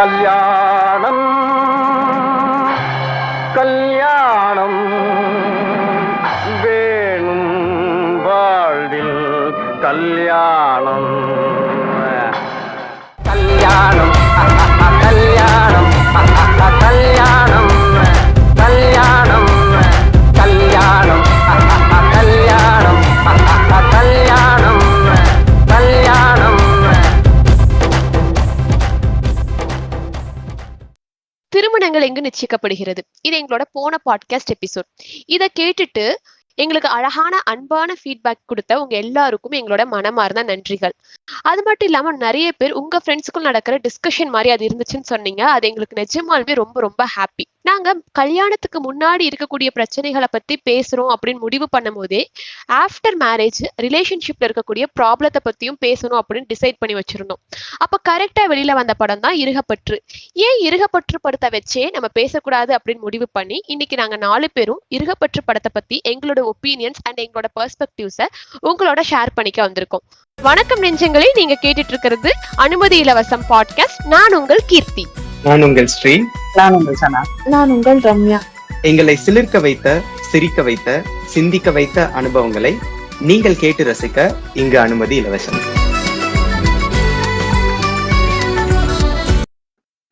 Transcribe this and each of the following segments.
கல்யாணம் கல்யாணம் வேணும் வாழ்வில் கல்யாணம் கல்யாணம் கல்யாணம் கல்யாணம் கல்யாணம் கல்யாணம் கல்யாணம் கல்யாணம் கல்யாணம். திருமணங்கள் எங்கு நிச்சயிக்கப்படுகிறது. இது எங்களோட போன பாட்காஸ்ட் எபிசோட். இதை கேட்டுட்டு எங்களுக்கு அழகான அன்பான ஃபீட்பேக் கொடுத்த உங்க எல்லாருக்கும் எங்களோட மனமார்ந்த நன்றிகள். அது மட்டும் இல்லாம நிறைய பேர் உங்க ஃப்ரெண்ட்ஸுக்கும் நடக்கிற டிஸ்கஷன் மாதிரி அது இருந்துச்சுன்னு சொன்னீங்க. அது எங்களுக்கு நிஜமாலுமே ரொம்ப ரொம்ப ஹாப்பி. நாங்க கல்யாணத்துக்கு முன்னாடி இருக்கக்கூடிய பிரச்சனைகளை பத்தி பேசுறோம் அப்படின்னு முடிவு பண்ணும் போதே ஆஃப்டர் மேரேஜ் ரிலேஷன்ஷிப்ல இருக்கக்கூடிய ப்ராப்ளத்தை பத்தியும் பேசணும் அப்படின்னு டிசைட் பண்ணி வச்சிருந்தோம். அப்ப கரெக்டா வெளியில வந்த படம் தான் இருகப்பற்று. ஏன் இருகப்பற்று படத்தை வச்சே நம்ம பேசக்கூடாது அப்படின்னு முடிவு பண்ணி இன்னைக்கு நாங்க 4 பேரும் இருகப்பற்று படத்தை பத்தி எங்களோட ஒப்பீனியன்ஸ் அண்ட் எங்களோட பெர்ஸ்பெக்டிவ்ஸை உங்களோட ஷேர் பண்ணிக்க வந்திருக்கோம். வணக்கம் நெஞ்சங்களே, நீங்க கேட்டுட்டு இருக்கிறது அனுமதி இலவசம் பாட்காஸ்ட். நான் உங்கள் கீர்த்தி. நான் உங்கள் ஸ்ரீ. நான் உங்கள் சனா. நான் உங்கள் ரம்யா. எங்களை சிலிர்க்க வைத்த, சிரிக்க வைத்த, சிந்திக்க வைத்த அனுபவங்களை நீங்கள் கேட்டு ரசிக்க இங்கு அனுமதி இலவசம்.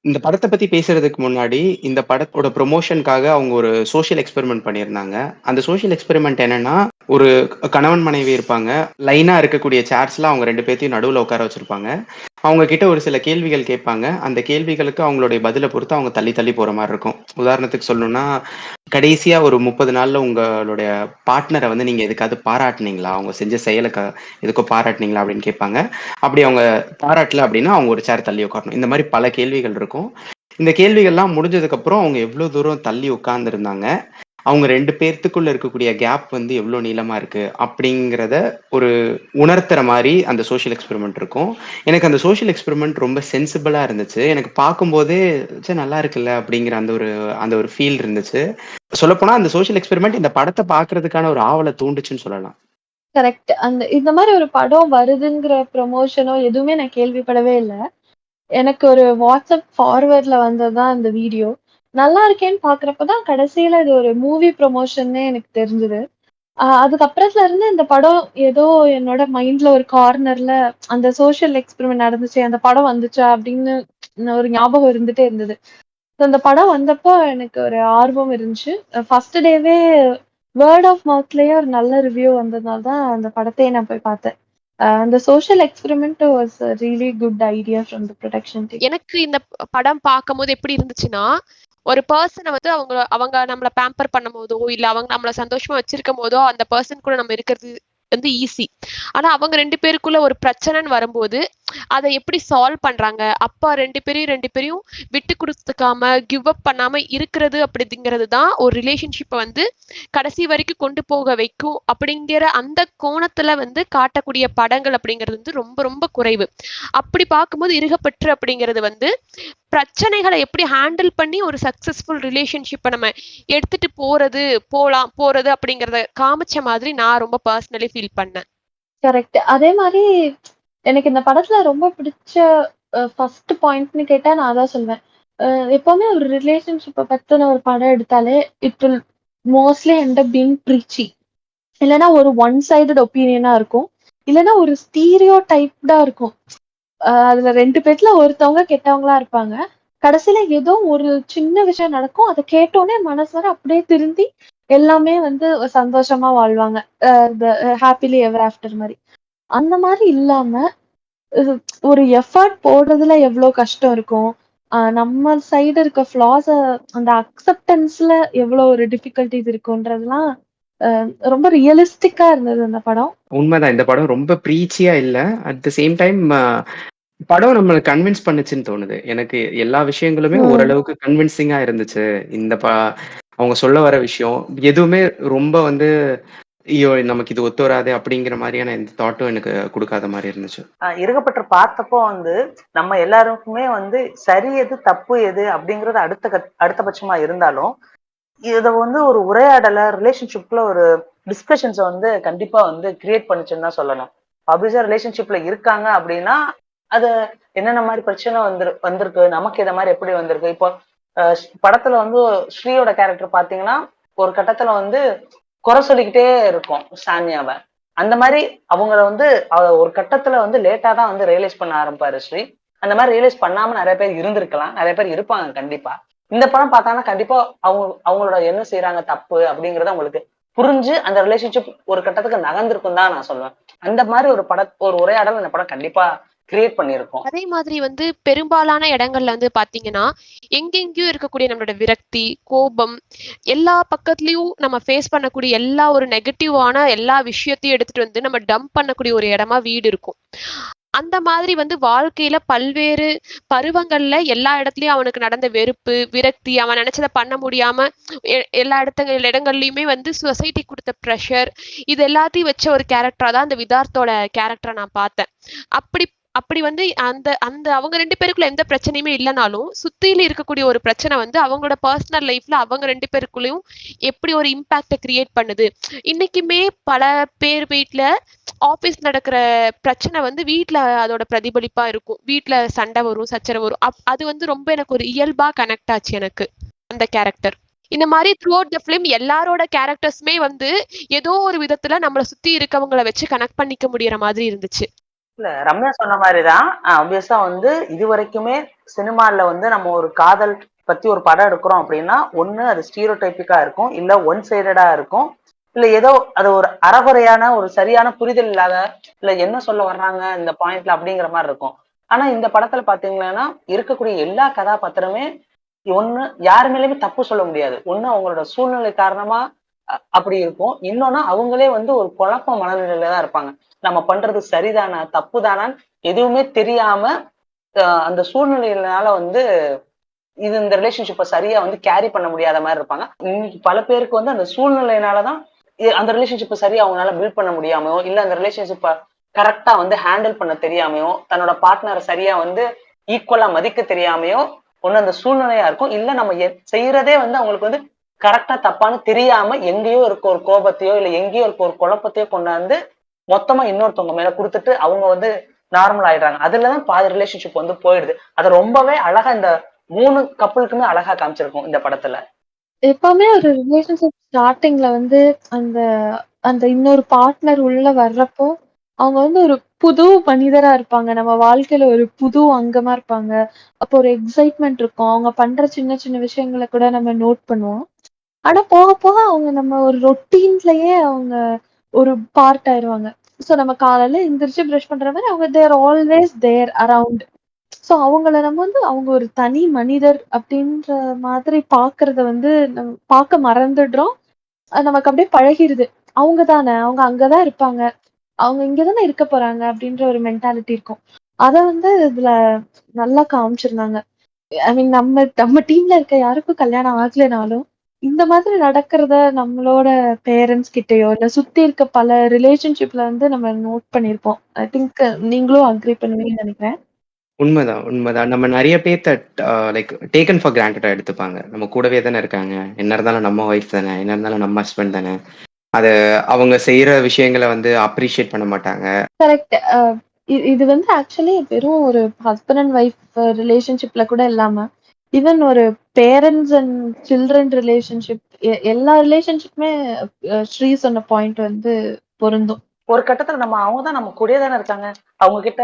இந்த படத்தை பத்தி பேசுறதுக்கு முன்னாடி இந்த படத்தோட ப்ரொமோஷனுக்காக அவங்க ஒரு சோஷியல் எக்ஸ்பெரிமெண்ட் பண்ணியிருந்தாங்க. அந்த சோஷியல் எக்ஸ்பெரிமெண்ட் என்னன்னா, ஒரு கணவன் மனைவி இருப்பாங்க. லைனா இருக்கக்கூடிய சேர்ஸ்ல அவங்க 2 பேர்த்தையும் நடுவுல உட்கார வச்சிருப்பாங்க. அவங்க கிட்ட ஒரு சில கேள்விகள் கேட்பாங்க. அந்த கேள்விகளுக்கு அவங்களுடைய பதிலை பொறுத்து அவங்க தள்ளி தள்ளி போற மாதிரி இருக்கும். உதாரணத்துக்கு சொல்லணும்னா, கடைசியா ஒரு 30 நாள்ல உங்களுடைய பார்ட்னரை வந்து நீங்க எதுக்காவது பாராட்டுனீங்களா, அவங்க செஞ்ச செயலுக்கு எதுக்கோ பாராட்டுனீங்களா அப்படின்னு கேட்பாங்க. அப்படி அவங்க பாராட்டல அப்படின்னா அவங்க ஒரு சேர் தள்ளி உட்காரணும். இந்த மாதிரி பல கேள்விகள் இருக்கும். இந்த கேள்விகள்லாம் முடிஞ்சதுக்கு அப்புறம் அவங்க எவ்வளவு தூரம் தள்ளி உட்கார்ந்து இருந்தாங்க, அவங்க 2 பேர்த்துக்குள்ள இருக்கக்கூடிய கேப் வந்து எவ்வளவு நீளமா இருக்கு அப்படிங்கிறத ஒரு உணர்த்துற மாதிரி அந்த சோஷியல் எக்ஸ்பெரிமெண்ட் இருக்கும். எனக்கு அந்த சோஷியல் எக்ஸ்பெரிமெண்ட் ரொம்ப சென்சிபிளா இருந்துச்சு. எனக்கு பார்க்கும்போதே நல்லா இருக்குல்ல அப்படிங்கிற அந்த ஒரு ஃபீல் இருந்துச்சு. சொல்லப்போனா அந்த சோஷியல் எக்ஸ்பெரிமெண்ட் இந்த படத்தை பார்க்கறதுக்கான ஒரு ஆவலை தூண்டுச்சுன்னு சொல்லலாம். கரெக்ட். இந்த மாதிரி ஒரு படம் வருதுங்கிற ப்ரொமோஷனோ எதுவுமே நான் கேள்விப்படவே இல்லை. எனக்கு ஒரு வாட்ஸ்அப் ஃபார்வர்ட்ல வந்ததுதான் இந்த வீடியோ. நல்லா இருக்கேன்னு பாக்குறப்பதான் கடைசியில இது ஒரு மூவி ப்ரொமோஷன்னே எனக்கு தெரிஞ்சது. அதுக்கப்புறத்துல இருந்து இந்த படம் ஏதோ என்னோட மைண்ட்ல ஒரு கார்னர்ல அந்த சோஷியல் எக்ஸ்பெரிமெண்ட் நடந்துச்சு, அந்த படம் வந்துச்சா அப்படின்னு ஒரு ஞாபகம் இருந்துட்டே இருந்தது. அந்த படம் வந்தப்போ எனக்கு ஒரு ஆர்வம் இருந்துச்சு. ஃபர்ஸ்ட் டேவே வேர்ட் ஆஃப் மவுத்லயே ஒரு நல்ல ரிவ்யூ வந்ததுனால தான் அந்த படத்தையே நான் போய் பார்த்தேன். அந்த social experiment was really good idea from the production team. எனக்கு இந்த படம் பார்க்கும்போது எப்படி இருந்துச்சுன்னா, ஒரு பர்சனை வந்து அவங்க நம்மளை பேம்பர் பண்ணும் போதோ இல்ல அவங்க நம்மளை சந்தோஷமா வச்சிருக்கும் போதோ அந்த பர்சன் கூட நம்ம இருக்கிறது வந்து ஈஸி. ஆனா அவங்க 2 பேருக்குள்ள ஒரு பிரச்சனைன்னு வரும்போது அதை எப்படி சால்வ் பண்றாங்க, அப்பா 2 பேரையும் விட்டு கொடுத்துக்காம கிவ் அப் பண்ணாம இருக்கிறது அப்படிங்கிறது தான் ஒரு ரிலேஷன்ஷிப்பை வந்து கடைசி வரைக்கும் கொண்டு போக வைக்கும் அப்படிங்கிற அந்த கோணத்துல வந்து காட்டக்கூடிய படங்கள் அப்படிங்கிறது வந்து ரொம்ப ரொம்ப குறைவு. அப்படி பார்க்கும்போது இருகப்பற்று அப்படிங்கிறது வந்து பிரச்சனைகளை எப்படி ஹேண்டில் பண்ணி ஒரு சக்சஸ்ஃபுல் ரிலேஷன்ஷிப்பை நம்ம எடுத்துட்டு போறது அப்படிங்கிறத காமிச்ச மாதிரி நான் ரொம்ப பர்சனலி ஃபீல் பண்ணேன். கரெக்ட். அதே மாதிரி எனக்கு இந்த படத்துல ரொம்ப பிடிச்ச ஃபர்ஸ்ட் பாயிண்ட்னு கேட்டா நான் அதான் சொல்வேன். எப்பவுமே ஒரு ரிலேஷன்ஷிப்பை பத்தின ஒரு படம் எடுத்தாலே it will mostly end up being preachy. இல்லைன்னா ஒரு ஒன் சைடட் ஒப்பீனியனா இருக்கும், இல்லைன்னா ஒரு ஸ்டீரியோ டைப்டா இருக்கும். அதுல 2 பேர்ல ஒருத்தவங்க கெட்டவங்களா இருப்பாங்க. கடைசியில ஏதோ ஒரு சின்ன விஷயம் நடக்கும், அதை கேட்டோடனே மனசு வர அப்படியே திருந்தி எல்லாமே வந்து சந்தோஷமா வாழ்வாங்க. ஹாப்பிலி எவர் ஆஃப்டர் மாதிரி. அந்த மாதிரி இல்லாம ஒரு எஃபர்ட் போடுறதுல எவ்வளவு கஷ்டம் இருக்கும், நம்ம சைடு இருக்க ஃபிளாஸ அந்த அக்செப்டன்ஸ்ல எவ்வளவு ஒரு டிஃபிகல்டிஸ் இருக்குன்றதுலாம் ரொம்ப ரியலிஸ்டிக்கா இருந்தது அந்த படம். உண்மைதான், இந்த படம் ரொம்ப ப்ரீச்சியா இல்ல. அட் த சேம் டைம் படம் நம்மளை கன்வின்ஸ் பண்ணுச்சுன்னு தோணுது. எனக்கு எல்லா விஷயங்களுமே ஓரளவுக்கு கன்வின்சிங்கா இருந்துச்சு. அவங்க சொல்ல வர விஷயம் எதுவுமே ரொம்ப வந்து ஐயோ நமக்கு இது ஒத்து வராது அப்படிங்கிற மாதிரியான எந்த தாட்டும் எனக்கு கொடுக்காத மாதிரி இருந்துச்சு. இருக்கப்பட்டு பார்த்தப்போ வந்து நம்ம எல்லாருக்குமே வந்து சரி எது தப்பு எது அப்படிங்கறது அடுத்த பட்சமா இருந்தாலும் இத வந்து ஒரு உரையாடல ரிலேஷன்ஷிப்ல ஒரு டிஸ்கஷன்ஸை வந்து கண்டிப்பா வந்து கிரியேட் பண்ணுச்சுன்னு தான் சொல்லணும். ஆப்வியஸா ரிலேஷன்ஷிப்ல இருக்காங்க அப்படின்னா அதை என்னென்ன மாதிரி பிரச்சனை வந்திருக்கு, நமக்கு இத மாதிரி எப்படி வந்திருக்கு. இப்போ படத்துல வந்து ஸ்ரீயோட கேரக்டர் பாத்தீங்கன்னா ஒரு கட்டத்துல வந்து குறை சொல்லிக்கிட்டே இருக்கும் சானியாவை. அந்த மாதிரி அவங்கள வந்து ஒரு கட்டத்துல வந்து லேட்டா தான் வந்து ரியலைஸ் பண்ண ஆரம்பிப்பாரு ஸ்ரீ. அந்த மாதிரி ரியலைஸ் பண்ணாம நிறைய பேர் இருந்திருக்கலாம், நிறைய பேர் இருப்பாங்க கண்டிப்பா. இந்த படம் பார்த்தாங்கன்னா கண்டிப்பா அவங்களோட என்ன செய்யறாங்க தப்பு அப்படிங்கறத அவங்களுக்கு புரிஞ்சு அந்த ரிலேஷன்ஷிப் ஒரு கட்டத்துக்கு நகர்ந்திருக்கும் தான் நான் சொல்லுவேன். அந்த மாதிரி ஒரு உரையாடல் இந்த படம் கண்டிப்பா கிரியேட் பண்ணியிருக்கோம். அதே மாதிரி வந்து பெரும்பாலான இடங்கள்ல வந்து பாத்தீங்கன்னா எங்கெங்கயோ இருக்கக்கூடிய நம்மளோட விரக்தி, கோபம், எல்லா பக்கத்துலயும் நம்ம ஃபேஸ் பண்ணக்கூடிய எல்லா ஒரு நெகட்டிவான எல்லா விஷயத்தையும் எடுத்துட்டு வந்து நம்ம டம்ப் பண்ணக்கூடிய ஒரு இடமா வீடு இருக்கும். அந்த மாதிரி வந்து வாழ்க்கையில பல்வேறு பருவங்கள்ல எல்லா இடத்துலயும் அவனுக்கு நடந்த வெறுப்பு, விரக்தி, அவன் நினைச்சதை பண்ண முடியாம எல்லா இடங்கள்லயுமே வந்து சொசைட்டி கொடுத்த ப்ரெஷர், இது எல்லாத்தையும் வச்ச ஒரு கேரக்டரா தான் அந்த விதார்த்தோட கேரக்டரை நான் பார்த்தேன். அப்படி அப்படி வந்து அந்த அந்த அவங்க 2 பேருக்குள்ள எந்த பிரச்சனையுமே இல்லைனாலும் சுத்தியில இருக்கக்கூடிய ஒரு பிரச்சனை வந்து அவங்களோட பர்சனல் லைஃப்ல அவங்க 2 பேருக்குள்ளயும் எப்படி ஒரு இம்பாக்ட கிரியேட் பண்ணுது. இன்னைக்குமே பல பேர் வீட்ல ஆபீஸ் நடக்கிற பிரச்சனை வந்து வீட்ல அதோட பிரதிபலிப்பா இருக்கும். வீட்ல சண்டை வரும், சச்சரவு வரும். அது வந்து ரொம்ப எனக்கு ஒரு இயல்பா கனெக்ட் ஆச்சு எனக்கு அந்த கேரக்டர். இந்த மாதிரி த்ரூ அவுட் த ஃபிலிம் எல்லாரோட கேரக்டர்ஸுமே வந்து ஏதோ ஒரு விதத்துல நம்மளை சுத்தி இருக்கவங்களை வச்சு கனெக்ட் பண்ணிக்க முடியற மாதிரி இருந்துச்சு. இல்ல ரம்யா சொன்ன மாதிரிதான் ஆப்வியஸா வந்து இது வரைக்குமே சினிமால வந்து நம்ம ஒரு காதல் பத்தி ஒரு படம் எடுக்கிறோம் அப்படின்னா ஒண்ணு அது ஸ்டீரியோடைப்பிக்கா இருக்கும், இல்ல ஒன் சைடடா இருக்கும், இல்ல ஏதோ அது ஒரு அறகுறையான ஒரு சரியான புரிதல் இல்லாத, இல்ல என்ன சொல்ல வர்றாங்க இந்த பாயிண்ட்ல அப்படிங்கிற மாதிரி இருக்கும். ஆனா இந்த படத்துல பாத்தீங்கன்னா இருக்கக்கூடிய எல்லா கதாபாத்திரமே ஒண்ணு யாரு மேலயுமே தப்பு சொல்ல முடியாது. ஒண்ணு அவங்களோட சூழ்நிலை காரணமா அப்படி இருக்கும், இன்னொன்னு அவங்களே வந்து ஒரு குழப்ப மனநிலையில தான் இருப்பாங்க. நம்ம பண்றது சரிதானா தப்புதானான்னு எதுவுமே தெரியாம அந்த சூழ்நிலையினால வந்து இந்த ரிலேஷன்ஷிப்பை சரியா வந்து கேரி பண்ண முடியாத மாதிரி இருப்பாங்க. இன்னைக்கு பல பேருக்கு வந்து அந்த சூழ்நிலையினாலதான் அந்த ரிலேஷன்ஷிப்பை சரியா அவங்களால பில்ட் பண்ண முடியாமையோ, இல்ல அந்த ரிலேஷன்ஷிப்பை கரெக்டா வந்து ஹேண்டில் பண்ண தெரியாமையோ, தன்னோட பார்ட்னரை சரியா வந்து ஈக்குவலா மதிக்க தெரியாமையோ ஒண்ணு அந்த சூழ்நிலையா இருக்கும், இல்ல நம்ம செய்யறதே வந்து அவங்களுக்கு வந்து கரெக்டா தப்பான்னு தெரியாம எங்கேயோ இருக்க ஒரு கோபத்தையோ இல்ல எங்கேயோ இருக்க ஒரு குழப்பத்தையோ கொண்டாந்து மொத்தமா இன்னொருத்தவங்க மேல கொடுத்துட்டு அவங்க வந்து நார்மல் ஆயிடுறாங்க. அதுலதான் பாதி ரிலேஷன்ஷிப் வந்து போயிடுது. அது ரொம்பவே அழகா இந்த 3 கப்பலுக்குமே அழகா காமிச்சிருக்கும் இந்த படத்துல. எப்பவுமே ஒரு ரிலேஷன்ஷிப் ஸ்டார்டிங்ல வந்து அந்த அந்த இன்னொரு பார்ட்னர் உள்ள வர்றப்போ அவங்க வந்து ஒரு புது மனிதரா இருப்பாங்க, நம்ம வாழ்க்கையில ஒரு புது அங்கமா இருப்பாங்க. அப்போ ஒரு எக்ஸைட்மெண்ட் இருக்கும், அவங்க பண்ற சின்ன சின்ன விஷயங்களை கூட நம்ம நோட் பண்ணுவோம். ஆனா போக போக அவங்க நம்ம ஒரு ரொட்டீன்லயே அவங்க ஒரு பார்ட் ஆயிருவாங்க. சோ நம்ம காலையில எந்திரிச்சு பிரஷ் பண்ற மாதிரி அவங்க தேர் ஆல்வேஸ் தேர் அரவுண்ட். சோ அவங்கள நம்ம வந்து அவங்க ஒரு தனி மனிதர் அப்படின்ற மாதிரி பாக்குறத வந்து நம்ம பார்க்க மறந்துடுறோம். அது நமக்கு அப்படியே பழகிருது. அவங்க தானே, அவங்க அங்கதான் இருப்பாங்க, அவங்க இங்கதானே இருக்க போறாங்க அப்படின்ற ஒரு மென்டாலிட்டி இருக்கும். அத வந்து இதுல நல்லா காமிச்சிருந்தாங்க. ஐ மீன் நம்ம நம்ம டீம்ல இருக்க யாருக்கும் கல்யாணம் ஆகலைனாலும் இந்த மாதிரி நடக்கிறத நம்மளோட பேரண்ட்ஸ் கிட்டயோ இல்ல சுத்தி இருக்க பல ரிலேஷன்ஷிப்ல வந்து நம்ம நோட் பண்ணிருப்போம். ஐ திங்க் நீங்களும் அக்ரி பண்ணுவீங்கன்னு நினைக்கிறேன். உண்மைதான், உண்மைதான். நம்ம நெறைய பேத்த லைக் டேக்கன் ஃபார் கிராண்டடா எடுத்துப்பாங்க. நம்ம கூடவே தானே இருக்காங்க. என்ன இருந்தாலும் நம்ம ஒய்ஃப் தானே, என்ன இருந்தாலும் நம்ம ஹஸ்பண்ட் தானே. அத அவங்க செய்ற விஷயங்கள வந்து அப்ரிஷியேட் பண்ண மாட்டாங்க. கரெக்ட். இது வந்து ஆக்சுவலி வெறும் ஒரு ஹஸ்பண்ட் அண்ட் ஒய்ஃப் ரிலேஷன்ஷிப்ல கூட இல்லாம ஈவன் ஒரு பேரண்ட்ஸ் அண்ட் சில்ட்ரன் ரிலேஷன்ஷிப் எல்லா ரிலேஷன்ஷிப்புமே ஸ்ரீ சொன்ன பாயிண்ட் வந்து பொருந்தும். ஒரு கட்டத்துல நம்ம அவங்கதான் நம்ம கூடயே தானே இருக்காங்க, அவங்க கிட்ட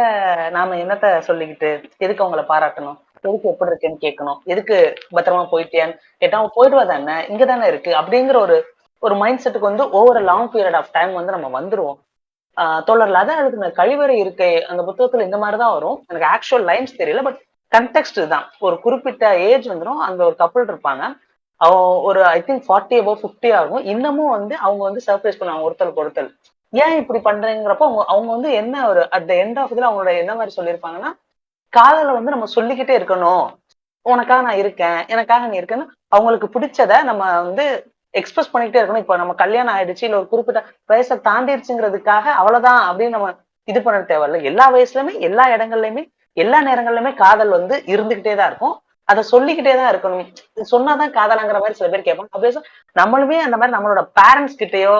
நாம என்னத்த சொல்லிக்கிட்டு எதுக்கு அவங்கள பாராட்டணும், எதுக்கு எப்படி இருக்குன்னு கேட்கணும், எதுக்கு பத்திரமா போயிட்டியான்னு கேட்டா அவங்க போயிடுவா தானே, இங்கதானே இருக்கு அப்படிங்கிற ஒரு ஒரு மைண்ட் செட்டுக்கு வந்து over long period of time வந்து நம்ம வந்துருவோம். தோழர்ல அதான் அதுக்கு இந்த கழிவறை இருக்கை அந்த புத்தகத்துல இந்த மாதிரிதான் வரும். எனக்கு ஆக்சுவல் லைன்ஸ் தெரியல, பட் கன்டெக்ஸ்ட் தான். ஒரு குறிப்பிட்ட ஏஜ் வந்துடும், அந்த ஒரு கப்பல் இருப்பாங்க, ஒரு ஐ திங்க் 40 above 50 ஆகும். இன்னமும் வந்து அவங்க வந்து சர்ப்ரைஸ் பண்ணுவாங்க ஒருத்தருக்கு ஒருத்தர். ஏன் இப்படி பண்றீங்கிறப்போ அவங்க அவங்க வந்து என்ன ஒரு அட் த எண்ட் ஆஃப் இதுல அவங்களோட என்ன மாதிரி சொல்லியிருப்பாங்கன்னா, காதலை வந்து நம்ம சொல்லிக்கிட்டே இருக்கணும், உனக்காக நான் இருக்கேன், எனக்காக நீ இருக்கேன்னு அவங்களுக்கு பிடிச்சத நம்ம வந்து எக்ஸ்பிரஸ் பண்ணிக்கிட்டே இருக்கணும். இப்ப நம்ம கல்யாணம் ஆயிடுச்சு இல்ல ஒரு குறிப்பிட்ட வயசை தாண்டிடுச்சுங்கிறதுக்காக அவ்வளவுதான் அப்படின்னு நம்ம இது பண்ண தேவையில்ல. எல்லா வயசுலயுமே எல்லா இடங்கள்லயுமே எல்லா நேரங்கள்லயுமே காதல் வந்து இருந்துகிட்டே தான் இருக்கும், அதை சொல்லிக்கிட்டே தான் இருக்கணும். சொன்னாதான் காதலாங்கிற மாதிரி சில பேர் கேட்பாங்க. அப்படியே நம்மளுமே அந்த மாதிரி நம்மளோட பேரண்ட்ஸ் கிட்டயோ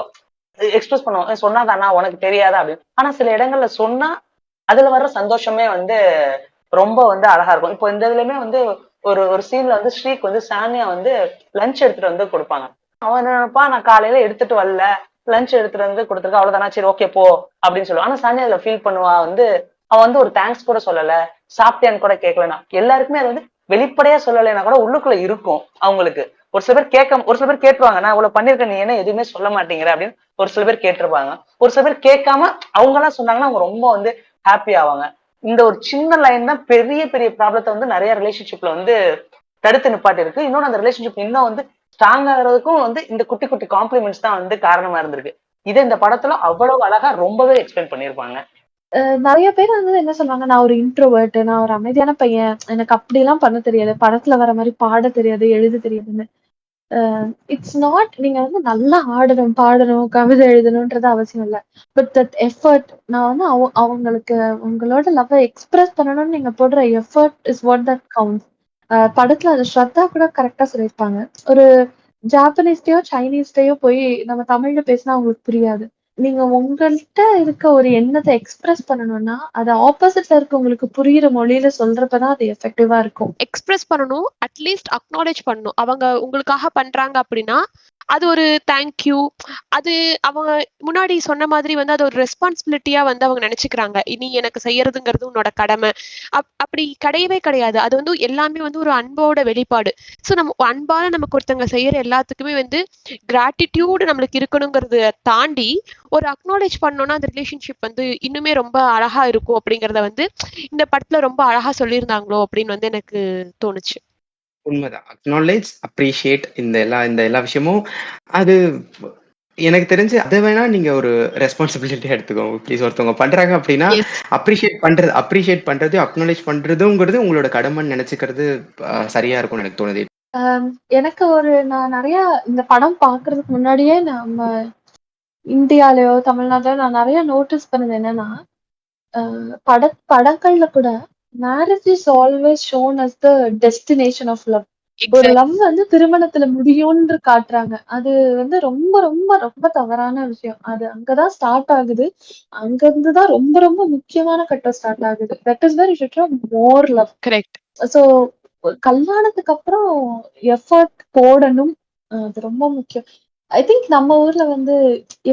எக்ஸ்பிரஸ் பண்ணுவோம், சொன்னாதானா உனக்கு தெரியாதா அப்படின்னு. ஆனா சில இடங்கள்ல சொன்னா அதுல வர்ற சந்தோஷமே வந்து ரொம்ப வந்து அழகா இருக்கும். இப்போ இந்த இதுலயுமே வந்து ஒரு ஒரு சீன்ல வந்து ஸ்ரீக்கு வந்து சானியா வந்து லஞ்ச் எடுத்துட்டு வந்து கொடுப்பாங்க. அவன் என்ன நினைப்பான், நான் காலையில எடுத்துட்டு வரல, லஞ்ச் எடுத்துட்டு வந்து கொடுத்துருக்கேன், அவ்வளவுதானா, சரி ஓகே போ அப்படின்னு சொல்லுவான். ஆனா சானியா அதுல ஃபீல் பண்ணுவா வந்து, அவன் வந்து ஒரு தேங்க்ஸ் கூட சொல்லல, சாப்பிட்டேன்னு கூட கேட்கலனா. எல்லாருக்குமே அது வந்து வெளிப்படையா சொல்லலைன்னா கூட உள்ளுக்குள்ள இருக்கும் அவங்களுக்கு. ஒரு சில பேர் ஒரு சில பேர் கேட்டுருவாங்க, நான் இவ்வளவு பண்ணிருக்கேன், நீ என்ன எதுவுமே சொல்ல மாட்டேங்கிற அப்படின்னு ஒரு சில பேர் கேட்டிருப்பாங்க. ஒரு சில பேர் கேட்காம அவங்க எல்லாம் சொன்னாங்கன்னா அவங்க ரொம்ப வந்து ஹாப்பி ஆவாங்க. இந்த ஒரு சின்ன லைன் தான் பெரிய பெரிய ப்ராப்ளத்தை வந்து நிறைய ரிலேஷன்ஷிப்ல வந்து தடுத்து நிப்பாட்டி இருக்கு. இன்னொன்னு அந்த ரிலேஷன்ஷிப் இன்னும் வந்து ஸ்ட்ராங் ஆகிறதுக்கும் வந்து இந்த குட்டி குட்டி காம்ப்ளிமெண்ட்ஸ் தான் வந்து காரணமா இருந்திருக்கு. இதை இந்த படத்துல அவ்வளவு அழகா ரொம்பவே எக்ஸ்பிளைன் பண்ணிருப்பாங்க. நிறைய பேர் வந்து என்ன சொல்லுவாங்க, நான் ஒரு இன்ட்ரோவர்ட், நான் ஒரு அமைதியான பையன், எனக்கு அப்படிலாம் பண்ண தெரியாது, படத்துல வர மாதிரி பாட தெரியாது, எழுத தெரியாதுன்னு. இட்ஸ் நாட், நீங்க வந்து நல்லா ஆடணும், பாடணும், கவிதை எழுதணும்ன்றது அவசியம் இல்லை. பட் தட் எஃபர்ட், நான் வந்து அவங்களுக்கு உங்களோட லவ் எக்ஸ்பிரஸ் பண்ணணும்னு நீங்க போடுற effort is what that counts. படத்துல அது ஸ்ரத்தா கூட கரெக்டா சொல்லியிருப்பாங்க. ஒரு ஜாப்பனீஸ்லயோ சைனீஸ்லயோ போய் நம்ம தமிழ்ல பேசினா அவங்களுக்கு புரியாது. நீங்க உங்கள்ட்ட இருக்க ஒரு எண்ணத்தை எக்ஸ்பிரஸ் பண்ணணும்னா அது ஆப்போசிட்ல இருக்கவங்களுக்கு புரியுற மொழியில சொல்றப்பதான் அது எஃபெக்டிவா இருக்கும். எக்ஸ்பிரஸ் பண்ணணும், அட்லீஸ்ட் அக்னாலேஜ் பண்ணணும். அவங்க உங்களுக்காக பண்றாங்க அப்படின்னா அது ஒரு தேங்க்யூ, அது அவங்க முன்னாடி சொன்ன மாதிரி வந்து அது ஒரு ரெஸ்பான்சிபிலிட்டியா வந்து அவங்க நினைச்சுக்கிறாங்க. இனி எனக்கு செய்யறதுங்கிறது உன்னோட கடமை. அப்படி கிடையவே கிடையாது. அது வந்து எல்லாமே வந்து ஒரு அன்போட வெளிப்பாடு. ஸோ நம்ம அன்பால நமக்கு ஒருத்தவங்க செய்யற எல்லாத்துக்குமே வந்து கிராட்டிடியூடு நம்மளுக்கு இருக்கணுங்கிறத தாண்டி ஒரு அக்னாலேஜ் பண்ணோம்னா அந்த ரிலேஷன்ஷிப் வந்து இன்னுமே ரொம்ப அழகா இருக்கும் அப்படிங்கிறத வந்து இந்த படத்துல ரொம்ப அழகா சொல்லியிருந்தாங்களோ அப்படின்னு வந்து எனக்கு தோணுச்சு. உண்மைதான். அக்னாலேஜ், அப்ரிஷியேட் இந்த எல்லா விஷயமும் அது எனக்கு தெரிஞ்சு அத வேணா நீங்க ஒரு ரெஸ்பான்சிபிலிட்டியா எடுத்துக்கோங்க. ப்ளீஸ் ஒருத்தவங்க பண்றாங்க அப்படின்னா, Yes. அப்ரிஷியேட் பண்றது, அக்னாலேஜ் பண்றதுங்கிறது உங்களோட கடமைன்னு நெனச்சுக்கிறது சரியா இருக்கும்னு எனக்கு தோணுது. எனக்கு நான் நிறைய இந்த படம் பாக்குறதுக்கு முன்னாடியே நம்ம இந்தியாலயோ தமிழ்நாட்டிலயோ நான் நிறைய நோட்டீஸ் பண்ணது என்னன்னா, படங்கள்ல கூட marriage is always shown as the destination of love. ஒரு லவ் வந்து திருமணத்துல முடியும்னு காட்டுறாங்க. அது வந்து ரொம்ப ரொம்ப ரொம்ப தவறான விஷயம். அது அங்கதான் ஸ்டார்ட் ஆகுது. அங்க இருந்துதான் ரொம்ப ரொம்ப முக்கியமான கட்டம் ஸ்டார்ட் ஆகுது. That is where you should show more love. Correct. So கல்யாணத்துக்கு அப்புறம் எஃபர்ட் போடணும். அது ரொம்ப முக்கியம். ஐ திங்க் நம்ம ஊர்ல வந்து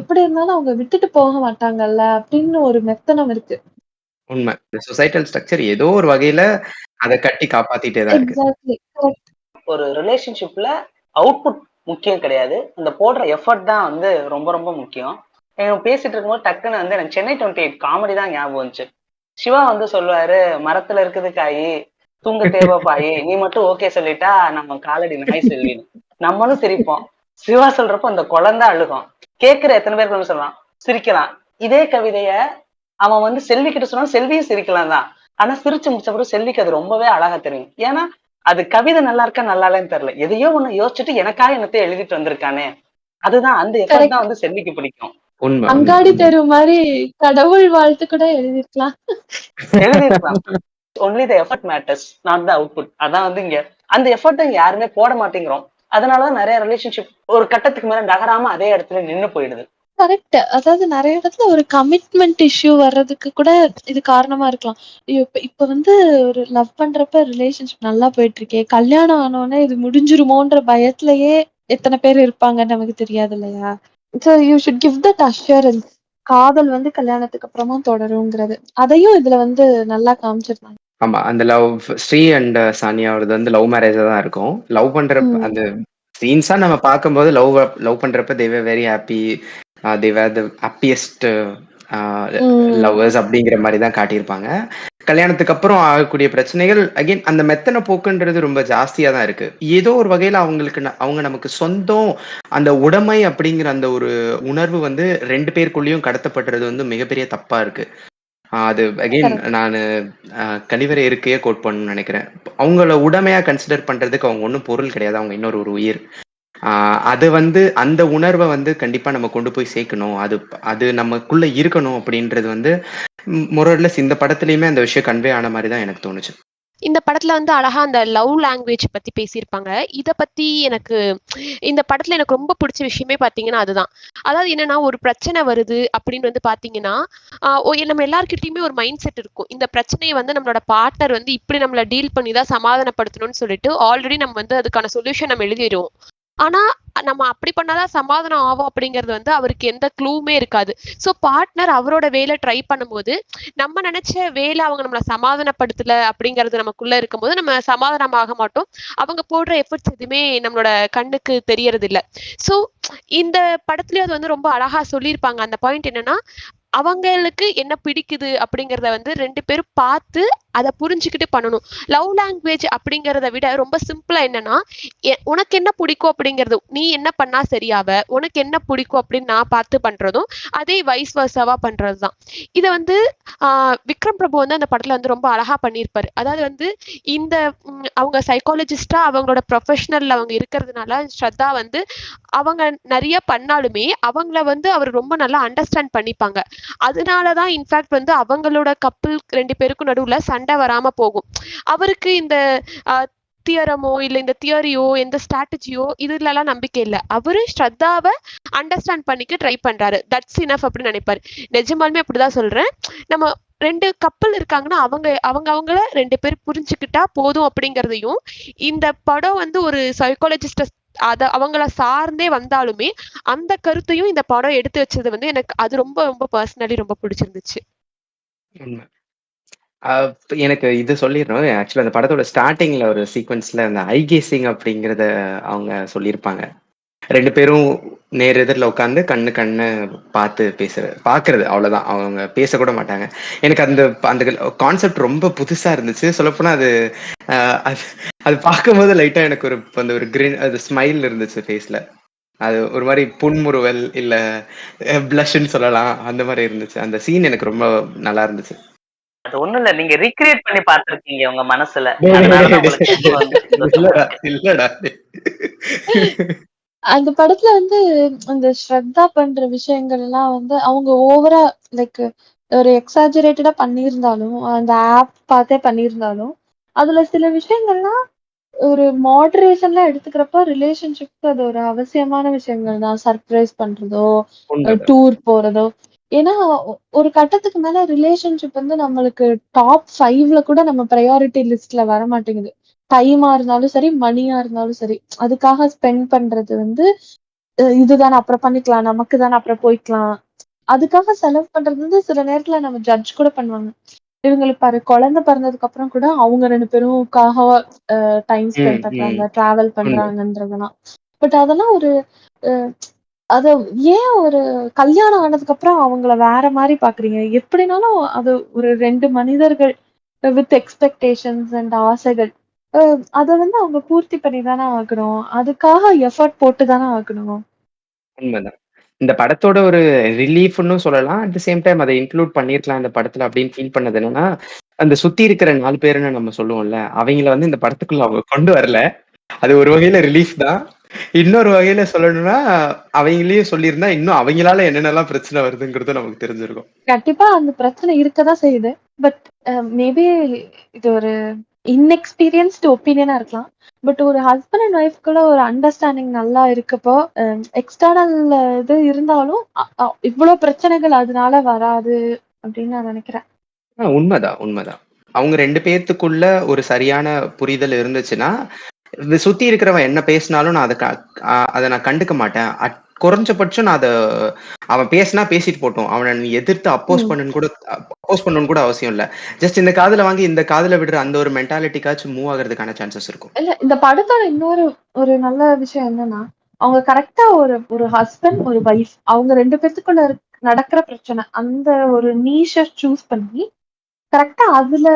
எப்படி இருந்தாலும் அவங்க விட்டுட்டு போக மாட்டாங்கல்ல அப்படின்னு ஒரு மெத்தனம் இருக்கு. உண்மை. இந்த சொசைட்டல் ஸ்ட்ரக்சர் ஏதோ ஒரு வகையில அத கட்டி காப்பாத்திட்டே தான் இருக்கு. எக்ஸாக்ட்லி. ஒரு ரிலேஷன்ஷிப்ல அவுட்புட் முக்கியம் கிடையாது, அந்த போடுற எஃபர்ட் தான் வந்து ரொம்ப ரொம்ப முக்கியம். பேசிட்டு இருக்கும்போது டக்குன்னு வந்து எனக்கு சென்னை 28 காமெடி தான் ஞாபகம் வந்துச்சு. சிவா வந்து சொல்லுவாரு, மரத்துல இருக்குது காய், தூங்க தேவை பாயி, நீ மட்டும் ஓகே சொல்லிட்டா நம்ம காலடி நாய் செல்வின்னு. நம்மளும் சிரிப்போம். சிவா சொல்றப்போ அந்த குழந்தை அழுகும். கேட்கிற எத்தனை பேருக்கு சொல்லலாம், சிரிக்கலாம். இதே கவிதைய அவன் வந்து செல்வி கிட்ட சொன்னாலும் செல்வியும் சிரிக்கலாம் தான். ஆனா சிரிச்சு முடிச்ச பிறகு செல்விக்கு அது ரொம்பவே அழகா தெரியும். ஏன்னா அது கவிதை நல்லா இருக்கா நல்லா இல்லைன்னு தெரியல, எதையோ ஒண்ணு யோசிச்சுட்டு எனக்காக என்னத்தையும் எழுதிட்டு வந்திருக்கானே, அதுதான் அந்த எஃபர்ட் தான் வந்து செல்விக்கு பிடிக்கும். உண்மை. அங்காடி தெரு மாதிரி கடவுள் வாழ்த்து கூட எழுதிருக்கலாம். எழுதிருக்கலாம். Only the effort matters, not the output. அதான் வந்து இங்க அந்த எஃபர்ட் யாருமே போட மாட்டேங்கிறோம். அதனாலதான் நிறைய ரிலேஷன்ஷிப் ஒரு கட்டத்துக்கு மேல நகராம அதே இடத்துல நின்னு போயிடுது. கரெக்ட். அதாவது நிறைய இடத்துல ஒரு கமிட்மெண்ட் இஷ்யூ வர்றதுக்கு கூட இது காரணமா இருக்கலாம். இப்ப வந்து ஒரு லவ் பண்றப்ப ரிலேஷன்ஷிப் நல்லா போயிட்டு இருக்கே, கல்யாணம் ஆனோடனே இது முடிஞ்சிருமோன்ற பயத்திலேயே எத்தனை பேர் இருப்பாங்கன்னு நமக்கு தெரியாது இல்லையா? So you should give that assurance. காதல் வந்து கல்யாணத்துக்கு அப்புறமும் தொடருங்கிறது அதையும் இதுல வந்து நல்லா காமிச்சிருந்தாங்க. ஆமா. அந்த ஸ்ரீ அண்ட் சானியாவோடது வந்து லவ் மேரேஜா தான் இருக்கும். லவ் பண்றப்ப அந்த சீன்ஸா நம்ம பார்க்கும்போது லவ் பண்றப்ப they were very happy. They were the happiest lovers அப்படிங்கிற மாதிரி தான் காட்டியிருப்பாங்க. கல்யாணத்துக்கு அப்புறம் ஆகக்கூடிய பிரச்சனைகள் அகைன் அந்த மெத்தனை போக்குன்றது ரொம்ப ஜாஸ்தியா தான் இருக்கு. ஏதோ ஒரு வகையில அவங்க நமக்கு சொந்தம், அந்த உடைமை அப்படிங்கிற அந்த ஒரு உணர்வு வந்து 2 பேருக்குள்ளேயும் கடத்தப்படுறது வந்து மிகப்பெரிய தப்பா இருக்கு. அது அகைன் நான் கழிவறை இருக்கையே கோட் பண்ணணும்னு நினைக்கிறேன். அவங்கள உடமையா கன்சிடர் பண்றதுக்கு அவங்க ஒன்றும் பொருள் கிடையாது, அவங்க இன்னொரு ஒரு உயிர். அது வந்து அந்த உணர்வை வந்து கண்டிப்பா நம்ம கொண்டு போய் சேர்க்கணும், அது நமக்குள்ள இருக்கணும் அப்படின்றது வந்து மொரர்லெஸ் இந்த படத்துலயுமே அந்த விஷயம் கன்வே ஆன மாதிரி தான் எனக்கு தோணுச்சு. இந்த படத்துல வந்து அழகா அந்த லவ் லாங்குவேஜ் பத்தி பேசியிருப்பாங்க. இத பத்தி எனக்கு இந்த படத்துல எனக்கு ரொம்ப பிடிச்ச விஷயமே பாத்தீங்கன்னா அதுதான். அதாவது என்னன்னா ஒரு பிரச்சனை வருது அப்படின்னு வந்து பாத்தீங்கன்னா நம்ம எல்லார்கிட்டயுமே ஒரு மைண்ட் செட் இருக்கும். இந்த பிரச்சனையை வந்து நம்மளோட பார்ட்னர் வந்து இப்படி நம்மள டீல் பண்ணி தான் சமாதானப்படுத்தணும்னு சொல்லிட்டு ஆல்ரெடி நம்ம வந்து அதுக்கான சொல்யூஷன் நம்ம எழுதிடுவோம். ஆனா நம்ம அப்படி பண்ணாதான் சமாதானம் ஆகும் அப்படிங்கிறது வந்து அவருக்கு எந்த க்ளூவுமே இருக்காது. ஸோ பார்ட்னர் அவரோட வேலை ட்ரை பண்ணும்போது நம்ம நினைச்ச வேலை அவங்க நம்மளை சமாதானப்படுத்தல அப்படிங்கிறது நமக்குள்ள இருக்கும்போது நம்ம சமாதானம் ஆக மாட்டோம். அவங்க போடுற எஃபர்ட்ஸ் எதுவுமே நம்மளோட கண்ணுக்கு தெரியறது இல்ல. ஸோ இந்த படத்துலயும் அது வந்து ரொம்ப அழகா சொல்லியிருப்பாங்க. அந்த பாயிண்ட் என்னன்னா அவங்களுக்கு என்ன பிடிக்குது அப்படிங்கிறத வந்து 2 பேரும் பார்த்து அதை புரிஞ்சுக்கிட்டு பண்ணணும். லவ் லாங்குவேஜ் அப்படிங்கிறத விட ரொம்ப சிம்பிளா என்னன்னா உனக்கு என்ன பிடிக்கும் அப்படிங்கிறது நீ என்ன பண்ணா சரியாவ, உனக்கு என்ன பிடிக்கும் அப்படின்னு நான் பார்த்து பண்றதும் அதே வைஸ் வர்சாவா பண்றதுதான். இதை வந்து விக்ரம் பிரபு வந்து அந்த படத்துல வந்து ரொம்ப அழகா பண்ணியிருப்பாரு. அதாவது வந்து இந்த அவங்க சைக்காலஜிஸ்டா அவங்களோட ப்ரொஃபஷனல்ல அவங்க இருக்கிறதுனால ஸ்ரத்தா வந்து அவங்க நிறைய பண்ணாலுமே அவங்கள வந்து அவர் ரொம்ப நல்லா அண்டர்ஸ்டாண்ட் பண்ணிப்பாங்க. அதனாலதான் இன்ஃபேக்ட் வந்து அவங்களோட கப்பிள் 2 பேருக்கும் நடுவுல சண்டை வராம போகும். அவருக்கு இந்த தியரமோ இல்ல இந்த தியரியோ எந்த ஸ்ட்ராட்டஜியோ இதுலலாம் நம்பிக்கை இல்லை. அவரு ஸ்ரத்தாவை அண்டர்ஸ்டாண்ட் பண்ணிக்க ட்ரை பண்றாரு. தட்ஸ் இனஃப் அப்படின்னு நினைப்பாரு. நிஜமாலுமே அப்படிதான் சொல்றேன். நம்ம 2 கப்பல் இருக்காங்கன்னா அவங்கள 2 பேர் புரிஞ்சுக்கிட்டா போதும் அப்படிங்கிறதையும் இந்த படம் வந்து ஒரு சைக்காலஜிஸ்ட அவங்கள சார்ந்தே வந்தாலுமே அந்த கருத்தையும் இந்த படம் எடுத்து வச்சது வந்து எனக்கு அது ரொம்ப ரொம்ப பர்சனலி ரொம்ப பிடிச்சிருந்துச்சு. உண்மை. எனக்கு இது சொல்லிடுறோம். ஆக்சுவலா அந்த படத்தோட ஸ்டார்ட்டிங்ல ஒரு சீக்வன்ஸ்ல அந்த ஐ கேசிங் அப்படிங்கிறத அவங்க சொல்லியிருப்பாங்க. 2 பேரும் நேர் எதிரில் உட்காந்து கண்ணு கண்ணு பார்த்து பார்க்கறது அவ்வளவுதான். அவங்க பேசக்கூட மாட்டாங்க. எனக்கு அந்த அந்த கான்செப்ட் ரொம்ப புதுசா இருந்துச்சு. சொல்லப்போனா அது அது அது பார்க்கும்போது லைட்டா எனக்கு அந்த ஒரு கிரின் அது ஸ்மைல் இருந்துச்சு ஃபேஸ்ல. அது ஒரு மாதிரி புன்முறுவல் இல்ல பிளஷ்ன்னு சொல்லலாம். அந்த மாதிரி இருந்துச்சு. அந்த சீன் எனக்கு ரொம்ப நல்லா இருந்துச்சு. அது ஒண்ணும் இல்ல, நீங்க ரீக்ரியேட் பண்ணி பார்த்திருக்கீங்க உங்க மனசுல, அதனாலதான் உங்களுக்கு ரொம்ப வந்து சந்தோஷமா இல்லடா இருக்கு. இல்லடா. அந்த படத்துல வந்து அந்த ஸ்ரத்தா பண்ற விஷயங்கள் எல்லாம் வந்து அவங்க ஓவரா லைக் ஒரு எக்ஸாஜரேட்டடா பண்ணியிருந்தாலும் அந்த ஆப் பார்த்தே பண்ணியிருந்தாலும் அதுல சில விஷயங்கள்லாம் ஒரு மாடரேஷன்ல எடுத்துக்கிறப்ப ரிலேஷன்ஷிப்க்கு அது ஒரு அவசியமான விஷயங்கள் தான். சர்ப்ரைஸ் பண்றதோ, உண்மைதான். டூர் போறதோ. ஏன்னா ஒரு கட்டத்துக்கு மேல ரிலேஷன்ஷிப் வந்து நம்மளுக்கு டாப் 5ல கூட நம்ம ப்ரையாரிட்டி லிஸ்ட்ல வர மாட்டேங்குது. டைமா இருந்தாலும் சரி, மணியா இருந்தாலும் சரி. அதுக்காக ஸ்பெண்ட் பண்றது வந்து இதுதானே அப்புறம் பண்ணிக்கலாம். நமக்கு தானே அப்புறம் போய்க்கலாம். அதுக்காக செலவு பண்றது வந்து சில நேரத்துல நம்ம ஜட்ஜ் கூட பண்ணுவாங்க. இவங்களுக்கு பாரு குழந்தை பிறந்ததுக்கு அப்புறம் கூட அவங்க 2 பேரும்காக டைம் ம், ஸ்பெண்ட் ம். பண்றாங்க, டிராவல் உண்மை. பண்றாங்கன்றதெல்லாம். பட் அதெல்லாம் ஒரு அ அத ஏன் ஒரு கல்யாணம் ஆனதுக்கு அப்புறம் அவங்கள வேற மாரி பாக்குறீங்க? எப்படினாலும் அது ஒரு 2 மனிதர்கள் வித் எக்ஸ்பெக்டேஷன்ஸ் அண்ட் ஆசைகள். அ அத வந்து அவங்க பூர்த்தி பண்ணி தானே ஆகணும். அதுக்காக எஃபோர்ட் போட்டு தானே ஆகணும். உண்மைதான். இந்த படத்தோட ஒரு ரிலீஃப்ன்னு சொல்லலாம். அட் த சேம் டைம் அத இன்க்ளூட் பண்ணியிருக்கலாம் இந்த படத்துல அப்படின்னு ஃபீல் பண்ணது என்னன்னா, அந்த சுத்தி இருக்கிற 4 பேருன்னு நம்ம சொல்லுவோம்ல, அவங்கள வந்து இந்த படத்துக்குள்ள அவங்க கொண்டு வரல. அது ஒரு வகையில ரிலீஃப் தான். இன்னொரு வகையில சொல்லணும்னா, அவங்களயே சொல்லியிருந்தா இன்னும் அவங்களால என்னென்னலாம் பிரச்சனை வருதுங்கிறது நமக்கு தெரிஞ்சிருக்கும். கண்டிப்பா அந்த பிரச்சனை இருக்கதான் செய்யுது. பட் மேபி இது ஒரு இன்எக்ஸ்பீரியன்ஸ்டு ஒப்பீனியனா இருக்கலாம். பட் ஒரு ஹஸ்பண்ட் அண்ட் ஒய்ஃப்குள்ள ஒரு அண்டர்ஸ்டாண்டிங் நல்லா இருக்கப்போ, எக்ஸ்டர்னல் இது இருந்தாலும் இவ்ளோ பிரச்சனைகள் அதனால வராது அப்படின்னு நான் நினைக்கிறேன். உண்மைதான், உண்மைதான். அவங்க 2 பேத்துக்குள்ள ஒரு சரியான புரிதல் இருந்துச்சுன்னா, சுத்தி இருக்கிறவன் என்ன பேசினாலும் நான் அத நான் கண்டுக்க மாட்டேன். குறைஞ்சபட்சம் நான் அவன் பேசினா பேசிட்டு போட்டும். அவன நீ எதிர்த்து ம். அப்போஸ் பண்ணணும்னு கூட அவசியம் இல்ல. ஜஸ்ட் இந்த காதுல வாங்கி இந்த காதுல விடுற அந்த ஒரு மென்டாலிட்டிக்காச்சும் மூவ் ஆகுறதுக்கான சான்சஸ் இருக்கும். இல்ல இந்த படத்தோட இன்னொரு ஒரு நல்ல விஷயம் என்னன்னா, அவங்க கரெக்ட்டா ஒரு ஒரு ஹஸ்பண்ட், ஒரு வைஃப் அவங்க 2 பேத்துக்குள்ள நடக்கிற பிரச்சனை. அந்த ஒரு நீஷ சூஸ் பண்ணி கரெக்ட்டா அதுல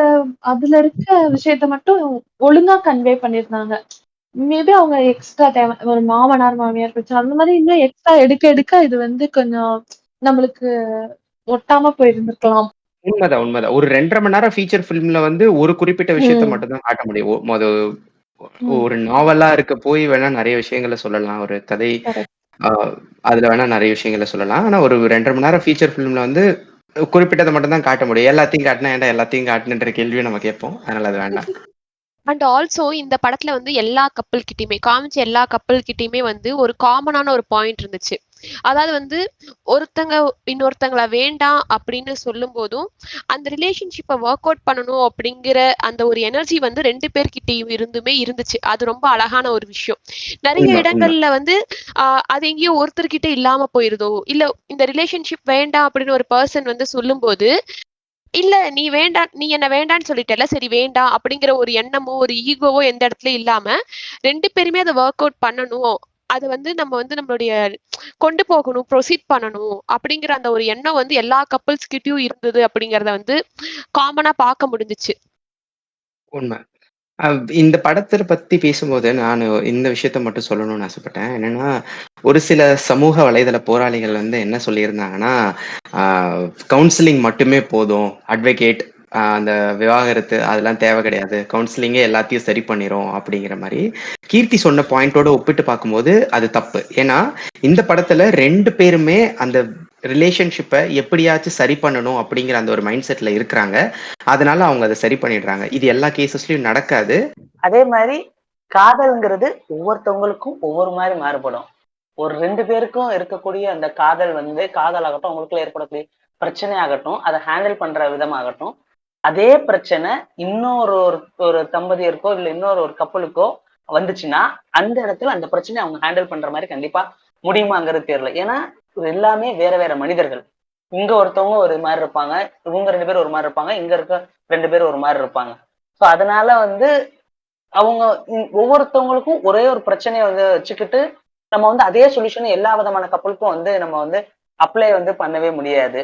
அதுல இருக்க விஷயத்த மட்டும் ஒழுங்கா கன்வே பண்ணியிருந்தாங்க. மேபி அவங்க எக்ஸ்ட்ரா தேவை ஒரு மாமனார், மாமியார் பிரச்சனை அந்த மாரி இன்னும் எக்ஸ்ட்ரா எடுக்க எடுக்க இது வந்து கொஞ்சம் நம்மளுக்கு ஒட்டாம போயிருந்திருக்கலாம். உண்மைதான், உண்மைதான். ஒரு 2 1/2 மணி நேரம் ஃபீச்சர் ஃபிலிம்ல வந்து ஒரு குறிப்பிட்ட விஷயத்த ம். மட்டும் தான் காட்ட முடியும். ம். ஒரு நாவலா இருக்க போய் வேணா நெறைய விஷயங்கள சொல்லலாம். ஒரு கதை கரெக்ட். ஆ அதுல வேணா நெறைய விஷயங்கள சொல்லலாம். ஆனா ஒரு 2 1/2 மணி நேரம் ஃபீச்சர் ஃபிலிம்ல வந்து குறிப்பிட்டத மட்டும் தான் காட்ட முடியும். எல்லாத்தையும் காட்டுனா ஏன்டா எல்லாத்தையும் காட்டுனன்ற கேள்விய நம்ம கேட்போம். அதனால அது வேண்டாம். அண்ட் ஆல்சோ இந்த படத்துல வந்து எல்லா கப்பல் கிட்டயுமே காமிச்ச எல்லா கப்பல் கிட்டயுமே வந்து ஒரு காமனான ஒரு பாயிண்ட் இருந்துச்சு. அதாவது வந்து ஒருத்தங்க இன்னொருத்தங்கள வேண்டாம் அப்படின்னு சொல்லும் போதும் அந்த ரிலேஷன்ஷிப்பை ஒர்க் அவுட் பண்ணணும் அப்படிங்கிற அந்த ஒரு எனர்ஜி வந்து 2 பேர்கிட்டயும் இருந்துமே இருந்துச்சு. அது ரொம்ப அழகான ஒரு விஷயம். நிறைய உண்மை, உண்மை. இடங்கள்ல வந்து அது எங்கேயோ ஒருத்தர்கிட்ட இல்லாம போயிருதோ, இல்ல இந்த ரிலேஷன்ஷிப் வேண்டாம் அப்படின்னு ஒரு பர்சன் வந்து சொல்லும்போது, இல்ல நீ வேண்டாம், நீ என்ன வேண்டான்னு சொல்லிட்டல, சரி வேண்டாம் அப்படிங்கிற ஒரு எண்ணமோ ஒரு ஈகோவோ எந்த இடத்துலயும் இல்லாம 2 பேருமே அதை ஒர்க் அவுட் பண்ணணும். அது வந்து நம்ம வந்து நம்மளுடைய கொண்டு போகணும், ப்ரொசீட் பண்ணணும் அப்படிங்கிற அந்த ஒரு எண்ணம் வந்து எல்லா கப்பல்ஸ் கிட்டயும் இருந்தது அப்படிங்கறத வந்து காமனா பார்க்க முடிஞ்சுச்சு. உண்மை. இந்த படத்த பத்தி பேசும்போது நானு இந்த விஷயத்த மட்டும் சொல்லணும்னு ஆசைப்பட்டேன். என்னன்னா, ஒரு சில சமூக வலைதள போராளிகள் வந்து என்ன சொல்லியிருந்தாங்கன்னா, ஆ கவுன்சிலிங் மட்டுமே போதும். அட்வொகேட் அந்த விவாகரத்து அதெல்லாம் தேவை கிடையாது. கவுன்சிலிங்கே எல்லாத்தையும் சரி பண்ணிரும் அப்படிங்கிற மாரி. கீர்த்தி சொன்ன பாயிண்டோட ஒப்பிட்டு பார்க்கும்போது அது தப்பு. ஏன்னா, இந்த படத்துல 2 பேருமே அந்த ரிலேஷன்ஷிப்ப எப்படியாச்சும் சரி பண்ணணும் அப்படிங்கிற அந்த ஒரு மைண்ட் செட்ல இருக்கிறாங்க. அதனால அவங்க அத சரி பண்ணிடுறாங்க. இது எல்லா கேஸஸ்லயும் நடக்காது. அதே மாதிரி காதல்ங்கிறது ஒவ்வொருத்தவங்களுக்கும் ஒவ்வொரு மாதிரி மாறுபடும். ஒரு 2 பேருக்கும் இருக்கக்கூடிய அந்த காதல் வந்து காதல் ஆகட்டும், அவங்களுக்குள்ள ஏற்படக்கூடிய பிரச்சனை ஆகட்டும், அதை ஹேண்டில் பண்ற விதமாகட்டும், அதே பிரச்சனை இன்னொரு ஒரு ஒரு தம்பதியருக்கோ இல்ல இன்னொரு ஒரு கப்பலுக்கோ வந்துச்சுன்னா அந்த இடத்துல அந்த பிரச்சனையை அவங்க ஹேண்டில் பண்ற மாதிரி கண்டிப்பா முடியுமாங்கிறது தெரியல. ஏன்னா இது எல்லாமே வேற வேற மனிதர்கள். இங்க ஒருத்தவங்க ஒரு மாதிரி இருப்பாங்க, இவங்க 2 பேரும் ஒரு மாதிரி இருப்பாங்க, இங்க இருக்க 2 பேரும் ஒரு மாதிரி இருப்பாங்க. சோ அதனால வந்து அவங்க ஒவ்வொருத்தவங்களுக்கும் ஒரே ஒரு பிரச்சனையை வந்து வச்சுக்கிட்டு நம்ம வந்து அதே சொல்யூஷன் எல்லா விதமான கப்பலுக்கும் வந்து நம்ம வந்து அப்ளை வந்து பண்ணவே முடியாது.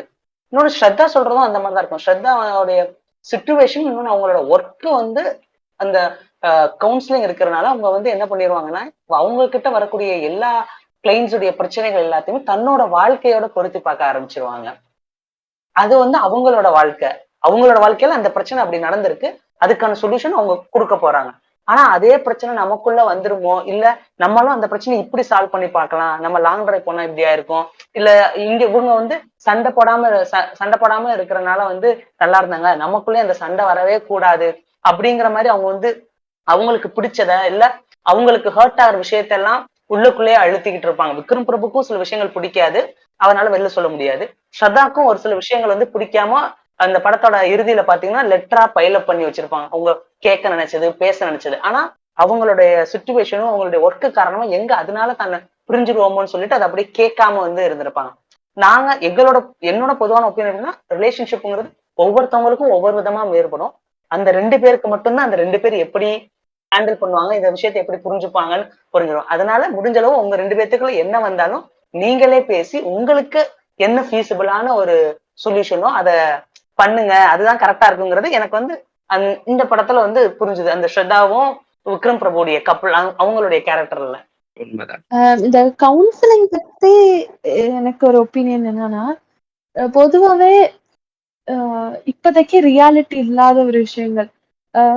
இன்னொன்னு ஸ்ரத்தா சொல்றதும் அந்த மாதிரிதான் இருக்கும். ஸ்ரத்தாவுடைய சிச்சுவேஷன், இன்னொன்னு அவங்களோட ஒர்க் வந்து அந்த கவுன்சிலிங் இருக்கிறனால அவங்க வந்து என்ன பண்ணிடுவாங்கன்னா, அவங்க கிட்ட வரக்கூடிய எல்லா கிளைண்ட்ஸுடைய பிரச்சனைகள் எல்லாத்தையுமே தன்னோட வாழ்க்கையோட பொருத்தி பார்க்க ஆரம்பிச்சிருவாங்க. அது வந்து அவங்களோட வாழ்க்கை. அவங்களோட வாழ்க்கையில அந்த பிரச்சனை அப்படி நடந்திருக்கு. அதுக்கான சொல்யூஷன் அவங்க கொடுக்க போறாங்க. ஆனா அதே பிரச்சனை நமக்குள்ள வந்துருமோ, இல்ல நம்மளும் அந்த பிரச்சனையை இப்படி சால்வ் பண்ணி பார்க்கலாம், நம்ம லாங் டிரைவ் போனா இப்படியா இருக்கும், இல்ல இங்க இவங்க வந்து சண்டை போடாம இருக்கிறனால வந்து நல்லா இருந்தாங்க, நமக்குள்ளே அந்த சண்டை வரவே கூடாது அப்படிங்கிற மாதிரி அவங்க வந்து அவங்களுக்கு பிடிச்சத இல்ல அவங்களுக்கு ஹர்ட் ஆகிற விஷயத்தெல்லாம் உள்ளுக்குள்ளேயே அழுத்திக்கிட்டு இருப்பாங்க. விக்ரம் பிரபுக்கும் சில விஷயங்கள் பிடிக்காது, அவனால வெளில சொல்ல முடியாது. ஸ்ரத்தாக்கும் ஒரு சில விஷயங்கள் வந்து பிடிக்காம அந்த படத்தோட இறுதியில பாத்தீங்கன்னா லெட்டரா பைலப் பண்ணி வச்சிருப்பாங்க. அவங்க கேட்க நினைச்சது, பேச நினைச்சது. ஆனா அவங்களுடைய சுச்சுவேஷனும் அவங்களுடைய ஒர்க்கு காரணமா எங்க அதனால தன்னை புரிஞ்சுடுவோமோன்னு சொல்லிட்டு அதை அப்படியே கேட்காம வந்து இருந்திருப்பாங்க. நாங்க என்னோட பொதுவான ஒப்பீனியன் ரிலேஷன்ஷிப்ங்கிறது ஒவ்வொருத்தவங்களுக்கும் ஒவ்வொரு விதமா வேறுபடும். அந்த 2 பேருக்கு மட்டும்தான் அந்த 2 பேர் எப்படி ஹேண்டில் பண்ணுவாங்க, இந்த விஷயத்தை எப்படி புரிஞ்சுப்பாங்கன்னு புரிஞ்சிடும். அதனால முடிஞ்ச அளவு உங்க 2 பேத்துக்குள்ள என்ன வந்தாலும் நீங்களே பேசி உங்களுக்கு என்ன ஃபீசிபிளான ஒரு சொல்யூஷனோ அதை பண்ணுங்க, அதுதான் கரெக்டா இருக்குங்கிறது எனக்கு வந்து இந்த படத்துல வந்து புரிஞ்சுது. அந்த ஸ்ரத்தாவும் விக்ரம் பிரபுடைய கப்பல் அவங்களுடைய கேரக்டர்ல உண்மைதான். இந்த கவுன்சிலிங் பத்தி எனக்கு ஒரு ஒப்பீனியன் என்னன்னா, பொதுவாவே இப்போதைக்கு ரியாலிட்டி இல்லாத ஒரு விஷயங்கள்,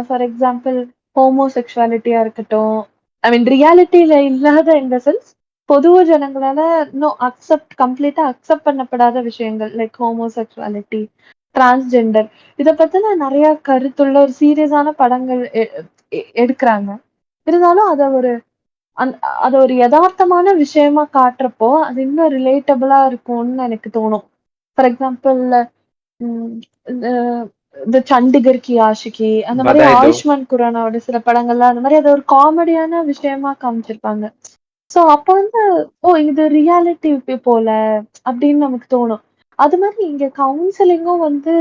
ஃபார் எக்ஸாம்பிள் ஹோமோசெக்சுவாலிட்டியா இருக்கட்டும், ஐ மீன் ரியாலிட்டியில இல்லாத இந்த சென்ஸ் பொது ஜனங்களால இன்னும் கம்ப்ளீட்டா அக்செப்ட் பண்ணப்படாத விஷயங்கள் லைக் ஹோமோசெக்சுவாலிட்டி, டிரான்ஸ்ஜெண்டர், இதை பத்தின நிறைய கருத்துள்ள ஒரு சீரியஸான படங்கள் எடுக்கிறாங்க. இருந்தாலும் அத ஒரு யதார்த்தமான விஷயமா காட்டுறப்போ அது இன்னும் ரிலேட்டபிளா இருக்கும்னு எனக்கு தோணும். ஃபார் எக்ஸாம்பிள் இந்த சண்டிகர் கி ஆஷிகி அந்த மாதிரி பதாய் தோ. ஆயுஷ்மான் குரானாவோட சில படங்கள்ல அந்த மாதிரி அதை ஒரு காமெடியான விஷயமா காமிச்சிருப்பாங்க. சோ அப்ப வந்து இது ரியாலிட்டி போல அப்படின்னு நமக்கு தோணும். அது மாதிரி இங்க கவுன்சிலிங்கும் வந்து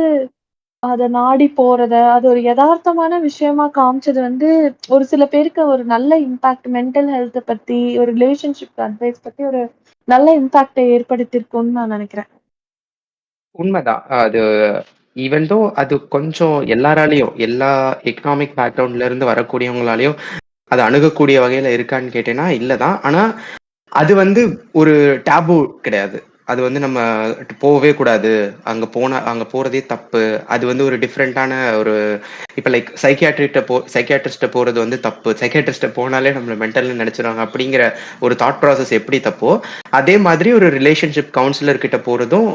அத நாடி போறத அது ஒரு யதார்த்தமான விஷயமா காமிச்சது வந்து ஒரு சில பேருக்கு ஒரு நல்ல இம்பாக்ட், மென்டல் ஹெல்த் பத்தி ஒரு ரிலேஷன்ஷிப் அட்வைஸ் பத்தி ஒரு நல்ல இம்பாக்டை ஏற்படுத்தியிருக்கும்னு நான் நினைக்கிறேன். உண்மைதான். அது ஈவன் தோ அது கொஞ்சம் எல்லாராலயும், எல்லா எக்கனாமிக் பேக்ரவுண்ட்ல இருந்து வரக்கூடியவங்களாலயும் அது அணுகக்கூடிய வகையில இருக்கான்னு கேட்டேன்னா இல்லதான். ஆனா அது வந்து ஒரு டேபு கிடையாது. அது வந்து நம்ம போகவே கூடாது. அங்க போறதே தப்பு. அது வந்து ஒரு டிஃபரெண்டான ஒரு இப்ப லைக் சைக்கியாட்ரிஸ்ட்ட போறது வந்து தப்பு. சைக்கியாட்ரிஸ்ட்ட போனாலே நம்மள மென்டல்னு நெனச்சுருவாங்க அப்படிங்கிற ஒரு தாட் ப்ராசஸ் எப்படி தப்போ, அதே மாதிரி ஒரு ரிலேஷன்ஷிப் கவுன்சிலர் கிட்ட போறதும்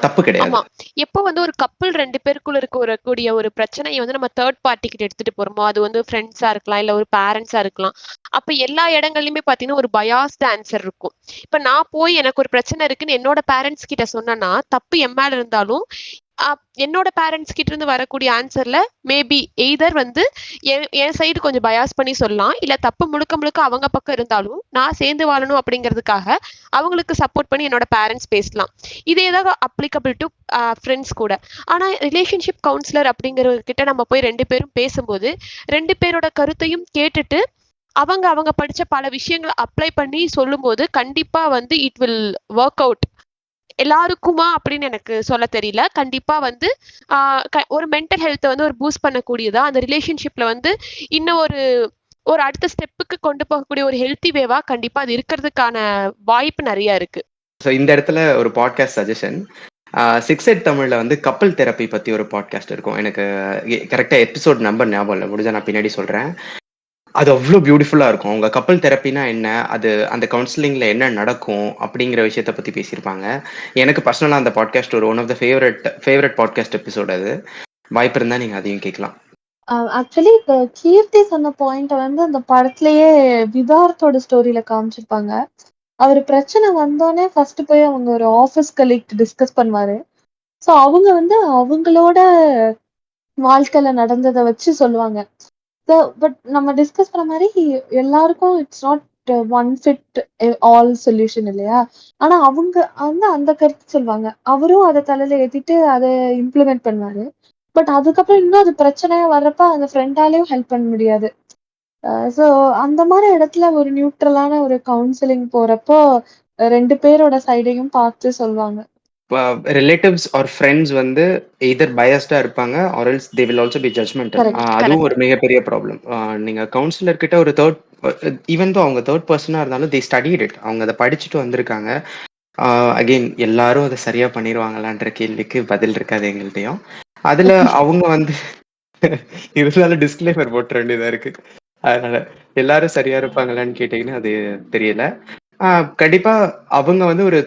தப்பு கிடையாது. ஆமா. எப்போ வந்து ஒரு கப்புள் 2 பேருக்குள்ள இருக்கக்கூடிய ஒரு பிரச்சனைய வந்து நம்ம தேர்ட் பார்ட்டி கிட்ட எடுத்துட்டு போறோமோ, அது வந்து ஃப்ரெண்ட்ஸா இருக்கலாம், இல்ல ஒரு பேரண்ட்ஸா இருக்கலாம். அப்ப எல்லா இடங்கள்லயுமே பார்த்தீங்கன்னா, ஒரு பயாஸ்டு ஆன்சர் இருக்கும். இப்ப நான் போய் எனக்கு ஒரு பிரச்சனை இருக்குன்னு என்னோட பேரண்ட்ஸ் கிட்ட சொன்னேன்னா, தப்பு என் மேல இருந்தாலும், என்னோட பேரண்ட்ஸ் கிட்ட இருந்து வரக்கூடிய ஆன்சர்ல மேபி எய்தர் வந்து என் சைடு கொஞ்சம் பயாஸ் பண்ணி சொல்லலாம். இல்ல தப்பு முழுக்க முழுக்க அவங்க பக்கம் இருந்தாலும், நான் சேர்ந்து வாழணும் அப்படிங்கிறதுக்காக அவங்களுக்கு சப்போர்ட் பண்ணி என்னோட பேரண்ட்ஸ் பேசலாம். இதே தான் அப்ளிகபிள் டு ஃப்ரெண்ட்ஸ் கூட. ஆனா ரிலேஷன்ஷிப் கவுன்சிலர் அப்படிங்கிறவர்கிட்ட நம்ம போய் 2 பேரும் பேசும்போது 2 பேரோட கருத்தையும் கேட்டுட்டு அவங்க படிச்ச பல விஷயங்களை அப்ளை பண்ணி சொல்லும்போது கண்டிப்பா வந்து இட் வில் ஒர்க் அவுட். எல்லாருக்குமா அப்படின்னு எனக்கு சொல்ல தெரியல. கண்டிப்பா வந்து ஒரு மென்டல் ஹெல்த்தை வந்து ஒரு பூஸ்ட் பண்ணக்கூடியதா அந்த ரிலேஷன்ஷிப்ல வந்து இன்னும் ஒரு அடுத்த ஸ்டெப்புக்கு கொண்டு போகக்கூடிய ஒரு ஹெல்த்தி வேவா கண்டிப்பா அது இருக்கிறதுக்கான வாய்ப்பு நிறைய இருக்கு. ஸோ இந்த இடத்துல ஒரு பாட்காஸ்ட் சஜஷன். 6 தமிழ்ல வந்து கப்பல் தெரப்பி பத்தி ஒரு பாட்காஸ்ட் இருக்கும். எனக்கு கரெக்டா எபிசோட் நம்பர் ஞாபகம் இல்லை, முடிஞ்சா நான் பின்னாடி சொல்றேன். அது அவ்வளோ பியூட்டிஃபுல்லா இருக்கும். அவங்க கப்பல் தெரப்பினா என்ன, அது அந்த கவுன்சிலிங்ல என்ன நடக்கும் அப்படிங்கிற விஷயத்த பத்தி பேசியிருப்பாங்க. எனக்கு பர்சனலா அந்த பாட்காஸ்ட் ஒரு one of the favourite podcast episode. அது வாய்ப்பு இருந்தா நீங்க அதையும் கேட்கலாம். ஆக்சுவலி இப்ப கீர்த்தி சொன்ன பாயிண்ட் வந்து அந்த படத்திலேயே விதார்த்தோட ஸ்டோரியில காமிச்சிருப்பாங்க. அவர் பிரச்சனை வந்தோடனே ஃபர்ஸ்ட் போய் அவங்க ஒரு ஆஃபீஸ் கலீக் டிஸ்கஸ் பண்ணுவாரு. ஸோ அவங்க வந்து அவங்களோட வாழ்க்கையில நடந்ததை வச்சு சொல்லுவாங்க. பட் நம்ம டிஸ்கஸ் பண்ண மாதிரி எல்லாருக்கும் it's not one fit all solution இல்லையா? ஆனா அவங்க வந்து அந்த கருத்து சொல்லுவாங்க. அவரும் அதை தலையில ஏத்திட்டு அதை இம்ப்ளிமெண்ட் பண்ணுவாரு. பட் அதுக்கப்புறம் இன்னும் அது பிரச்சனையா வர்றப்ப அந்த ஃப்ரெண்டாலையும் ஹெல்ப் பண்ண முடியாது. ஸோ அந்த மாதிரி இடத்துல ஒரு நியூட்ரலான ஒரு கவுன்சிலிங் போறப்போ 2 பேரோட சைடையும் பார்த்து சொல்லுவாங்க. ரிலேட்டிவ்ஸ் ஆர் ஃப்ரெண்ட்ஸ் வந்து எய்தர் பயஸ்டா இருப்பாங்க or else they will also be judgemental. Correct. அதுவும் ஒரு மிகப்பெரிய ப்ராப்ளம். நீங்க கவுன்சிலர் கிட்ட ஒரு ஈவன் தோ அவங்க தேர்ட் பர்சனா இருந்தாலும் தே ஸ்டடிட் இட், அவங்க அதை படிச்சுட்டு வந்திருக்காங்க. அகெயின் எல்லாரும் அதை சரியா பண்ணிடுவாங்களான்ற கேள்விக்கு பதில் இருக்காது எங்கள்கிட்டயும். அதுல அவங்க வந்து இதனால டிஸ்க்ளைமர் போட்ட வேண்டியதா இருக்கு. அதனால எல்லாரும் சரியா இருப்பாங்களான்னு கேட்டீங்கன்னா அது தெரியல. கண்டிப்பா அவங்க வந்து ஒரு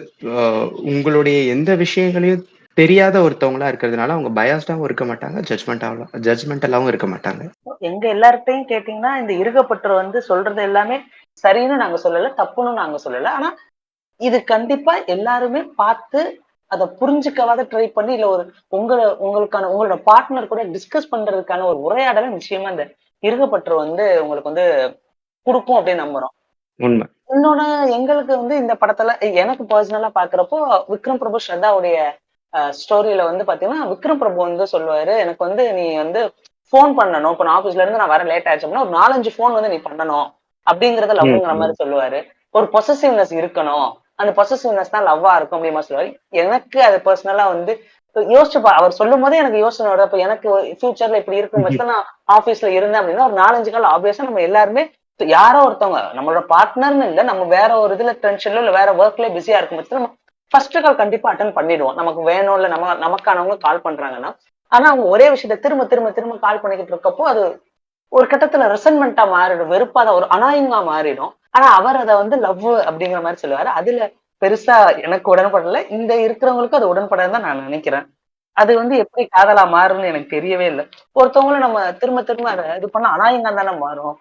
உங்களுடைய எந்த விஷயங்களையும் தெரியாத ஒருத்தவங்களா இருக்கிறதுனால அவங்க பயாஸ்டாவும் இருக்க மாட்டாங்க, ஜட்ஜ்மெண்டலாவும் இருக்க மாட்டாங்க. எங்க எல்லார்ட்டையும் கேட்டீங்கன்னா இந்த இருகப்பற்று வந்து சொல்றது எல்லாமே சரின்னு நாங்க சொல்லல, தப்புன்னு நாங்க சொல்லல. ஆனா இது கண்டிப்பா எல்லாருமே பார்த்து அதை புரிஞ்சுக்கவாத ட்ரை பண்ணி இல்ல ஒரு உங்களோட பார்ட்னர் கூட டிஸ்கஸ் பண்றதுக்கான ஒரு உரையாடலை நிச்சயமா இந்த இருகப்பற்று வந்து உங்களுக்கு வந்து கொடுக்கும் அப்படின்னு நம்புறோம். உண்மை. இன்னொன்னு எங்களுக்கு வந்து இந்த படத்துல எனக்கு பர்சனலா பாக்குறப்போ விக்ரம் பிரபு ஸ்ரத்தாவுடைய ஸ்டோரியில வந்து பாத்தீங்கன்னா விக்ரம் பிரபு வந்து சொல்லுவாரு, எனக்கு வந்து நீ வந்து போன் பண்ணணும், இப்ப நான் ஆபீஸ்ல இருந்து நான் வர லேட் ஆயிடுச்சு அப்படின்னா ஒரு 4-5 போன் வந்து நீ பண்ணணும் அப்படிங்கறத லவ்ங்கிற மாதிரி சொல்லுவாரு. ஒரு பொசசிவ்னஸ் இருக்கணும், அந்த பொசசிவ்னஸ் தான் லவ்வா இருக்கும் அப்படிமா சொல்லுவாரு. எனக்கு அது பர்சனலா வந்து யோசிச்சுப்பா அவர் சொல்லும் போதே எனக்கு யோசனை வருது. அப்ப எனக்கு ஃபியூச்சர்ல இப்படி இருக்கும் பட்சத்துல நான் ஆபீஸ்ல இருந்தேன் அப்படின்னா ஒரு 4-5 கால் ஆப்வியஸா நம்ம எல்லாருமே யாரோ ஒருத்தவங்க நம்மளோட பார்ட்னர்னு இல்ல, நம்ம வேற ஒரு இதுல டென்ஷன்ல இல்ல வேற ஒர்க்ல பிஸியா இருக்கும் பட்சத்துல நம்ம ஃபர்ஸ்ட் கால் கண்டிப்பா அட்டன் பண்ணிடுவோம். நமக்கு வேணும் இல்ல நமக்கானவங்க கால் பண்றாங்கன்னா. ஆனா அவங்க ஒரே விஷயத்த திரும்ப திரும்ப திரும்ப கால் பண்ணிக்கிட்டு இருக்கப்போ அது ஒரு கட்டத்துல ரெசன்மெண்டா மாறிடும், வெறுப்பாத ஒரு அனாயிங்கா மாறிடும். ஆனா அவர் அதை வந்து லவ் அப்படிங்கிற மாதிரி சொல்லுவாரு. அதுல பெருசா எனக்கு உடன்படல, இந்த இருக்கிறவங்களுக்கு அது உடன்படாதுன்னு தான் நான் நினைக்கிறேன். அது வந்து எப்படி காதலா மாறும்னு எனக்கு தெரியவே இல்லை. ஒருத்தவங்களும் நம்ம திரும்ப திரும்ப அதை இது பண்ண அனாயிங்கா தானே மாறும்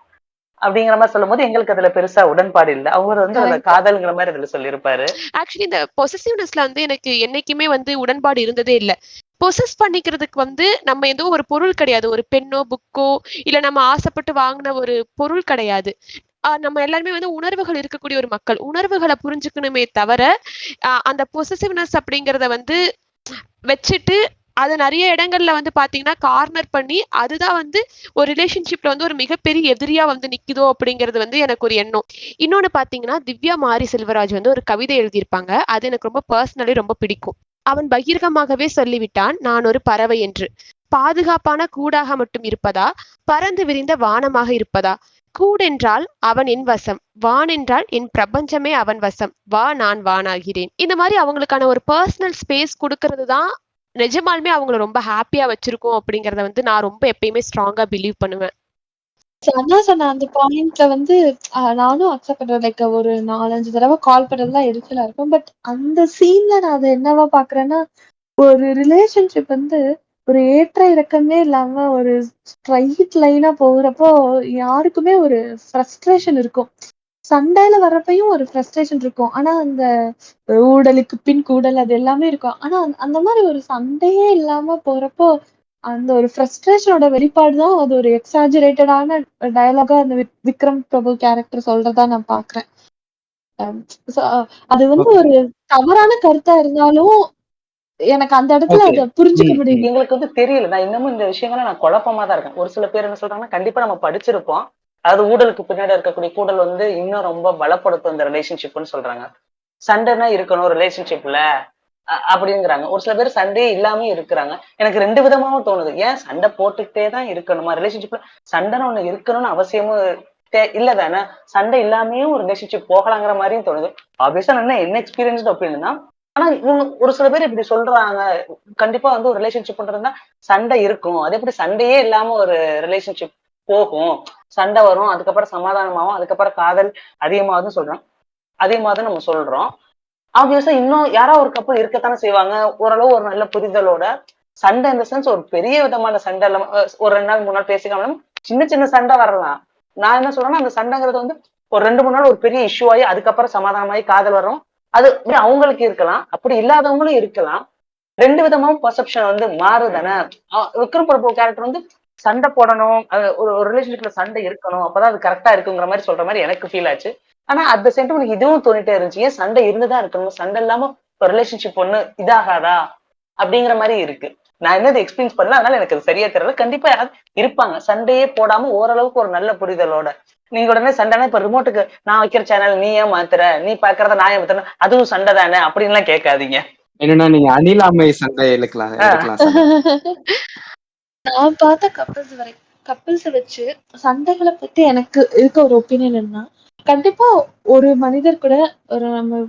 அப்படிங்கிற மாதிரி சொல்லும் போது எங்களுக்கு அதுல பெருசா உடன்பாடு இல்லை. அவர் வந்து அதுல காதல்ங்கிற மாதிரி அதுல சொல்லியிருப்பாரு. ஆக்சுவலி இந்த பொசசிவ்னஸ்ல வந்து எனக்கு என்னைக்குமே வந்து உடன்பாடு இருந்ததே இல்ல. பொசஸ் பண்ணிக்கிறதுக்கு வந்து நம்ம ஏதோ ஒரு பொருள் கிடையாது, ஒரு பெண்ணோ புக்கோ இல்ல நம்ம ஆசைப்பட்டு வாங்கின ஒரு பொருள் கிடையாது. நம்ம எல்லாருமே வந்து உணர்வுகள் இருக்கக்கூடிய ஒரு மக்கள், உணர்வுகளை புரிஞ்சுக்கணுமே தவிர அந்த பொசசிவ்னஸ் அப்படிங்கறத வந்து வச்சுட்டு அது நிறைய இடங்கள்ல வந்து பாத்தீங்கன்னா கார்னர் பண்ணி அதுதான் வந்து ஒரு ரிலேஷன்ஷிப்ல வந்து ஒரு மிகப்பெரிய எதிரியா வந்து நிக்குதோ அப்படிங்கிறது வந்து எனக்கு ஒரு எண்ணம். இன்னொன்னு பாத்தீங்கன்னா திவ்யா மாரி செல்வராஜ் வந்து ஒரு கவிதை எழுதியிருப்பாங்க, அது எனக்கு ரொம்ப பர்சனலி ரொம்ப பிடிக்கும். அவன் பகிரங்கமாகவே சொல்லிவிட்டான், நான் ஒரு பறவை என்று. பாதுகாப்பான கூடாக மட்டும் இருப்பதா, பறந்து விரிந்த வானமாக இருப்பதா? கூடென்றால் அவன் என் வசம், வான் என்றால் என் பிரபஞ்சமே அவன் வசம், வா நான் வானாகிறேன். இந்த மாதிரி அவங்களுக்கான ஒரு பர்சனல் ஸ்பேஸ் கொடுக்கறது தான் நிஜமாலுமே அவங்கள ரொம்ப ஹாப்பியா வச்சிருக்கோம் அப்படிங்கறத வந்து நான் ரொம்ப எப்பயுமே ஸ்ட்ராங்கா பிலீவ் பண்ணுவேன். அண்ணா சொன்ன அந்த பாயிண்ட்ல வந்து நானும் அக்செப்ட் பண்றேன். லைக் ஒரு 4-5 தடவை கால் பண்றதுலாம் எரிச்சலா இருக்கும். பட் அந்த சீன்ல நான் அதை என்னவா பாக்குறேன்னா, ஒரு ரிலேஷன்ஷிப் வந்து ஒரு ஏற்ற இறக்கமே இல்லாம ஒரு ஸ்ட்ரைட் லைனா போகிறப்போ யாருக்குமே ஒரு ஃப்ரஸ்ட்ரேஷன் இருக்கும். சண்டையில வர்றப்பயும் ஒரு ஃப்ரஸ்ட்ரேஷன் இருக்கும். ஆனா அந்த ஊடலுக்கு பின் கூடல் அது எல்லாமே இருக்கும். ஆனா அந்த மாதிரி ஒரு சண்டையே இல்லாம போறப்போ அந்த ஒரு ஃப்ரஸ்ட்ரேஷனோட வெளிப்பாடு தான் அது ஒரு எக்ஸாஜரேட்டடான டயலாகா அந்த விக்ரம் பிரபு கேரக்டர் சொல்றதா நான் பாக்குறேன். So, அது வந்து ஓகே. ஒரு தவறான கருத்தா இருந்தாலும் எனக்கு அந்த இடத்துல ஓகே. அத புரிஞ்சுக்க ம், ம். முடியுது. எங்களுக்கு வந்து தெரியல. நான் இன்னமும் இந்த விஷயங்கள நான் குழப்பமா தான் இருக்கேன். ஒரு சில பேர் என்ன சொல்றாங்கன்னா, கண்டிப்பா நம்ம படிச்சிருப்போம். அதாவது ஊழலுக்கு பின்னாடி இருக்கக்கூடிய கூடல் வந்து இன்னும் ரொம்ப பலப்படுத்தும் இந்த ரிலேஷன்ஷிப்ன்னு சொல்றாங்க. சண்டைன்னா இருக்கணும் ரிலேஷன்ஷிப்ல அப்படிங்கிறாங்க. ஒரு சில பேர் சண்டையே இல்லாம இருக்கிறாங்க. எனக்கு 2 விதமாவும் தோணுது. ஏன் சண்டை போட்டுக்கிட்டே தான் இருக்கணுமா? ரிலேஷன்ஷிப்ல சண்டைன்னு ஒண்ணு இருக்கணும்னு அவசியமும் இல்ல தானே. சண்டை இல்லாமயும் ஒரு ரிலேஷன்ஷிப் போகலாங்கிற மாதிரியும் தோணுது. ஆப்வியஸா நான் என்ன எக்ஸ்பீரியன்ஸ்டு ஒப்பீனியன். ஆனா இவங்க ஒரு சில பேர் இப்படி சொல்றாங்க. கண்டிப்பா வந்து ஒரு ரிலேஷன்ஷிப்ன்றதுனா சண்டை இருக்கும். அது எப்படி சண்டையே இல்லாம ஒரு ரிலேஷன்ஷிப் போகும். சண்டை வரும். அதுக்கப்புறம் சமாதானமாகும். அதுக்கப்புறம் காதல் அதிகமாகுதுன்னு சொல்றோம். அதிகமாகுதுன்னு நம்ம சொல்றோம். ஆப்வியஸா இன்னும் யாரோ ஒரு கப்பல் இருக்கத்தானே செய்வாங்க. ஓரளவு ஒரு நல்ல புரிதலோட. சண்டை இந்த சென்ஸ் ஒரு பெரிய விதமான சண்டை இல்லாம ஒரு 2 நாள் 3 நாள் பேசிக்காம சின்ன சின்ன சண்டை வரலாம். நான் என்ன சொல்றேன்னா அந்த சண்டைங்கிறது வந்து ஒரு 2 3 நாள் ஒரு பெரிய இஷ்யூ ஆகி அதுக்கப்புறம் சமாதானமாயி காதல் வரும். அது அவங்களுக்கு இருக்கலாம். அப்படி இல்லாதவங்களும் இருக்கலாம். 2 விதமாவும் பெர்செப்ஷன் வந்து மாறுதானே. விக்ரம் பிரபு கேரக்டர் வந்து சண்டை போடணும். ஒரு ரிலேஷன்ஷிப்ல சண்டை இருக்கணும். அப்பதான் அது கரெக்டா இருக்குங்கிற மாதிரி சொல்ற மாதிரி எனக்கு ஃபீல் ஆச்சு. ஆனா அட் த சேம் டைம் எனக்கு இதுவும் தோணிட்டே இருந்துச்சு. ஏன் சண்டை இருந்துதான் இருக்கணும். சண்டை இல்லாம ஒரு ரிலேஷன்ஷிப் ஒண்ணு இதாகாதா அப்படிங்கிற மாதிரி இருக்கு. நான் என்னது எக்ஸ்பீரியன்ஸ் பண்ணல. அதனால எனக்கு அது சரியா தெரியல. கண்டிப்பா யாராவது இருப்பாங்க. சண்டையே போடாம ஓரளவுக்கு ஒரு நல்ல புரிதலோட. நீங்க உடனே சண்டைனா இப்ப ரிமோட்டுக்கு நான் வைக்கிற சேனல் நீ ஏன் மாத்துற, நீ பாக்குறத நான் ஏன் மாத்துறேன், அதுவும் சண்டை தானே அப்படின்லாம் கேட்காதீங்க. என்னன்னா நீங்க அணிலாமை சண்டை எடுக்கலாம் சார். நான் பார்த்த கப்பிள்ஸ் வச்சு சண்டைகளை பத்தி எனக்கு இருக்க ஒரு ஒப்பீனியன் என்ன, கண்டிப்பா ஒரு மனிதர் கூட ஒரு நம்ம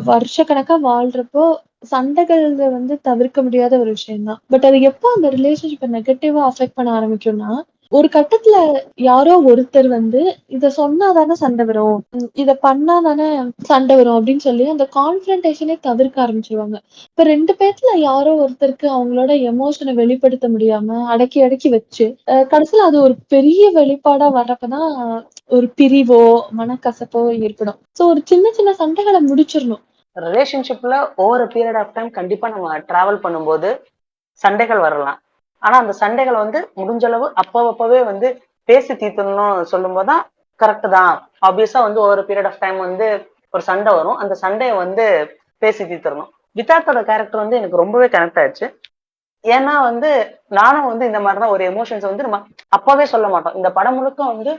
வருஷ கணக்கா வாழ்றப்போ சண்டைகள் வந்து தவிர்க்க முடியாத ஒரு விஷயம் தான். பட் அது எப்போ அந்த ரிலேஷன்ஷிப்பை நெகட்டிவா அஃபெக்ட் பண்ண ஆரம்பிக்கும்னா, ஒரு கட்டத்துல யாரோ ஒருத்தர் வந்து இத சொன்னாதானே சண்டை வரும், இத பண்ணாதானே சண்டை வரும் அப்படின்னு சொல்லி அந்த கான்ஃபரன்டேஷனே தவிர்க்க ஆரம்பிச்சிருவாங்க. இப்ப 2 பேத்துல யாரோ ஒருத்தருக்கு அவங்களோட எமோஷனை வெளிப்படுத்த முடியாம அடக்கி அடக்கி வச்சு கடைசியில அது ஒரு பெரிய வெளிப்பாடா வர்றப்பதான் ஒரு பிரிவோ மனக்கசப்போ ஏற்படும். சோ ஒரு சின்ன சின்ன சண்டைகளை முடிச்சிடணும். ரிலேஷன்ஷிப்ல ஓவர் பீரியட் ஆஃப் டைம் கண்டிப்பா நம்ம டிராவல் பண்ணும்போது சண்டைகள் வரலாம். ஆனா அந்த சண்டைகளை வந்து முடிஞ்ச அளவு அப்பவே வந்து பேசி தீர்த்தணும்னு சொல்லும் போதுதான் கரெக்ட் தான். ஆப்வியஸா வந்து ஒரு பீரியட் ஆஃப் டைம் வந்து ஒரு சண்டை வரும். அந்த சண்டையை வந்து பேசி தீர்த்தரணும். வித்தார்த்தோட கேரக்டர் வந்து எனக்கு ரொம்பவே கனெக்ட் ஆயிடுச்சு. ஏன்னா வந்து நானும் வந்து இந்த மாதிரிதான் ஒரு எமோஷன்ஸ் வந்து நம்ம அப்பவே சொல்ல மாட்டோம். இந்த படம் முழுக்க வந்து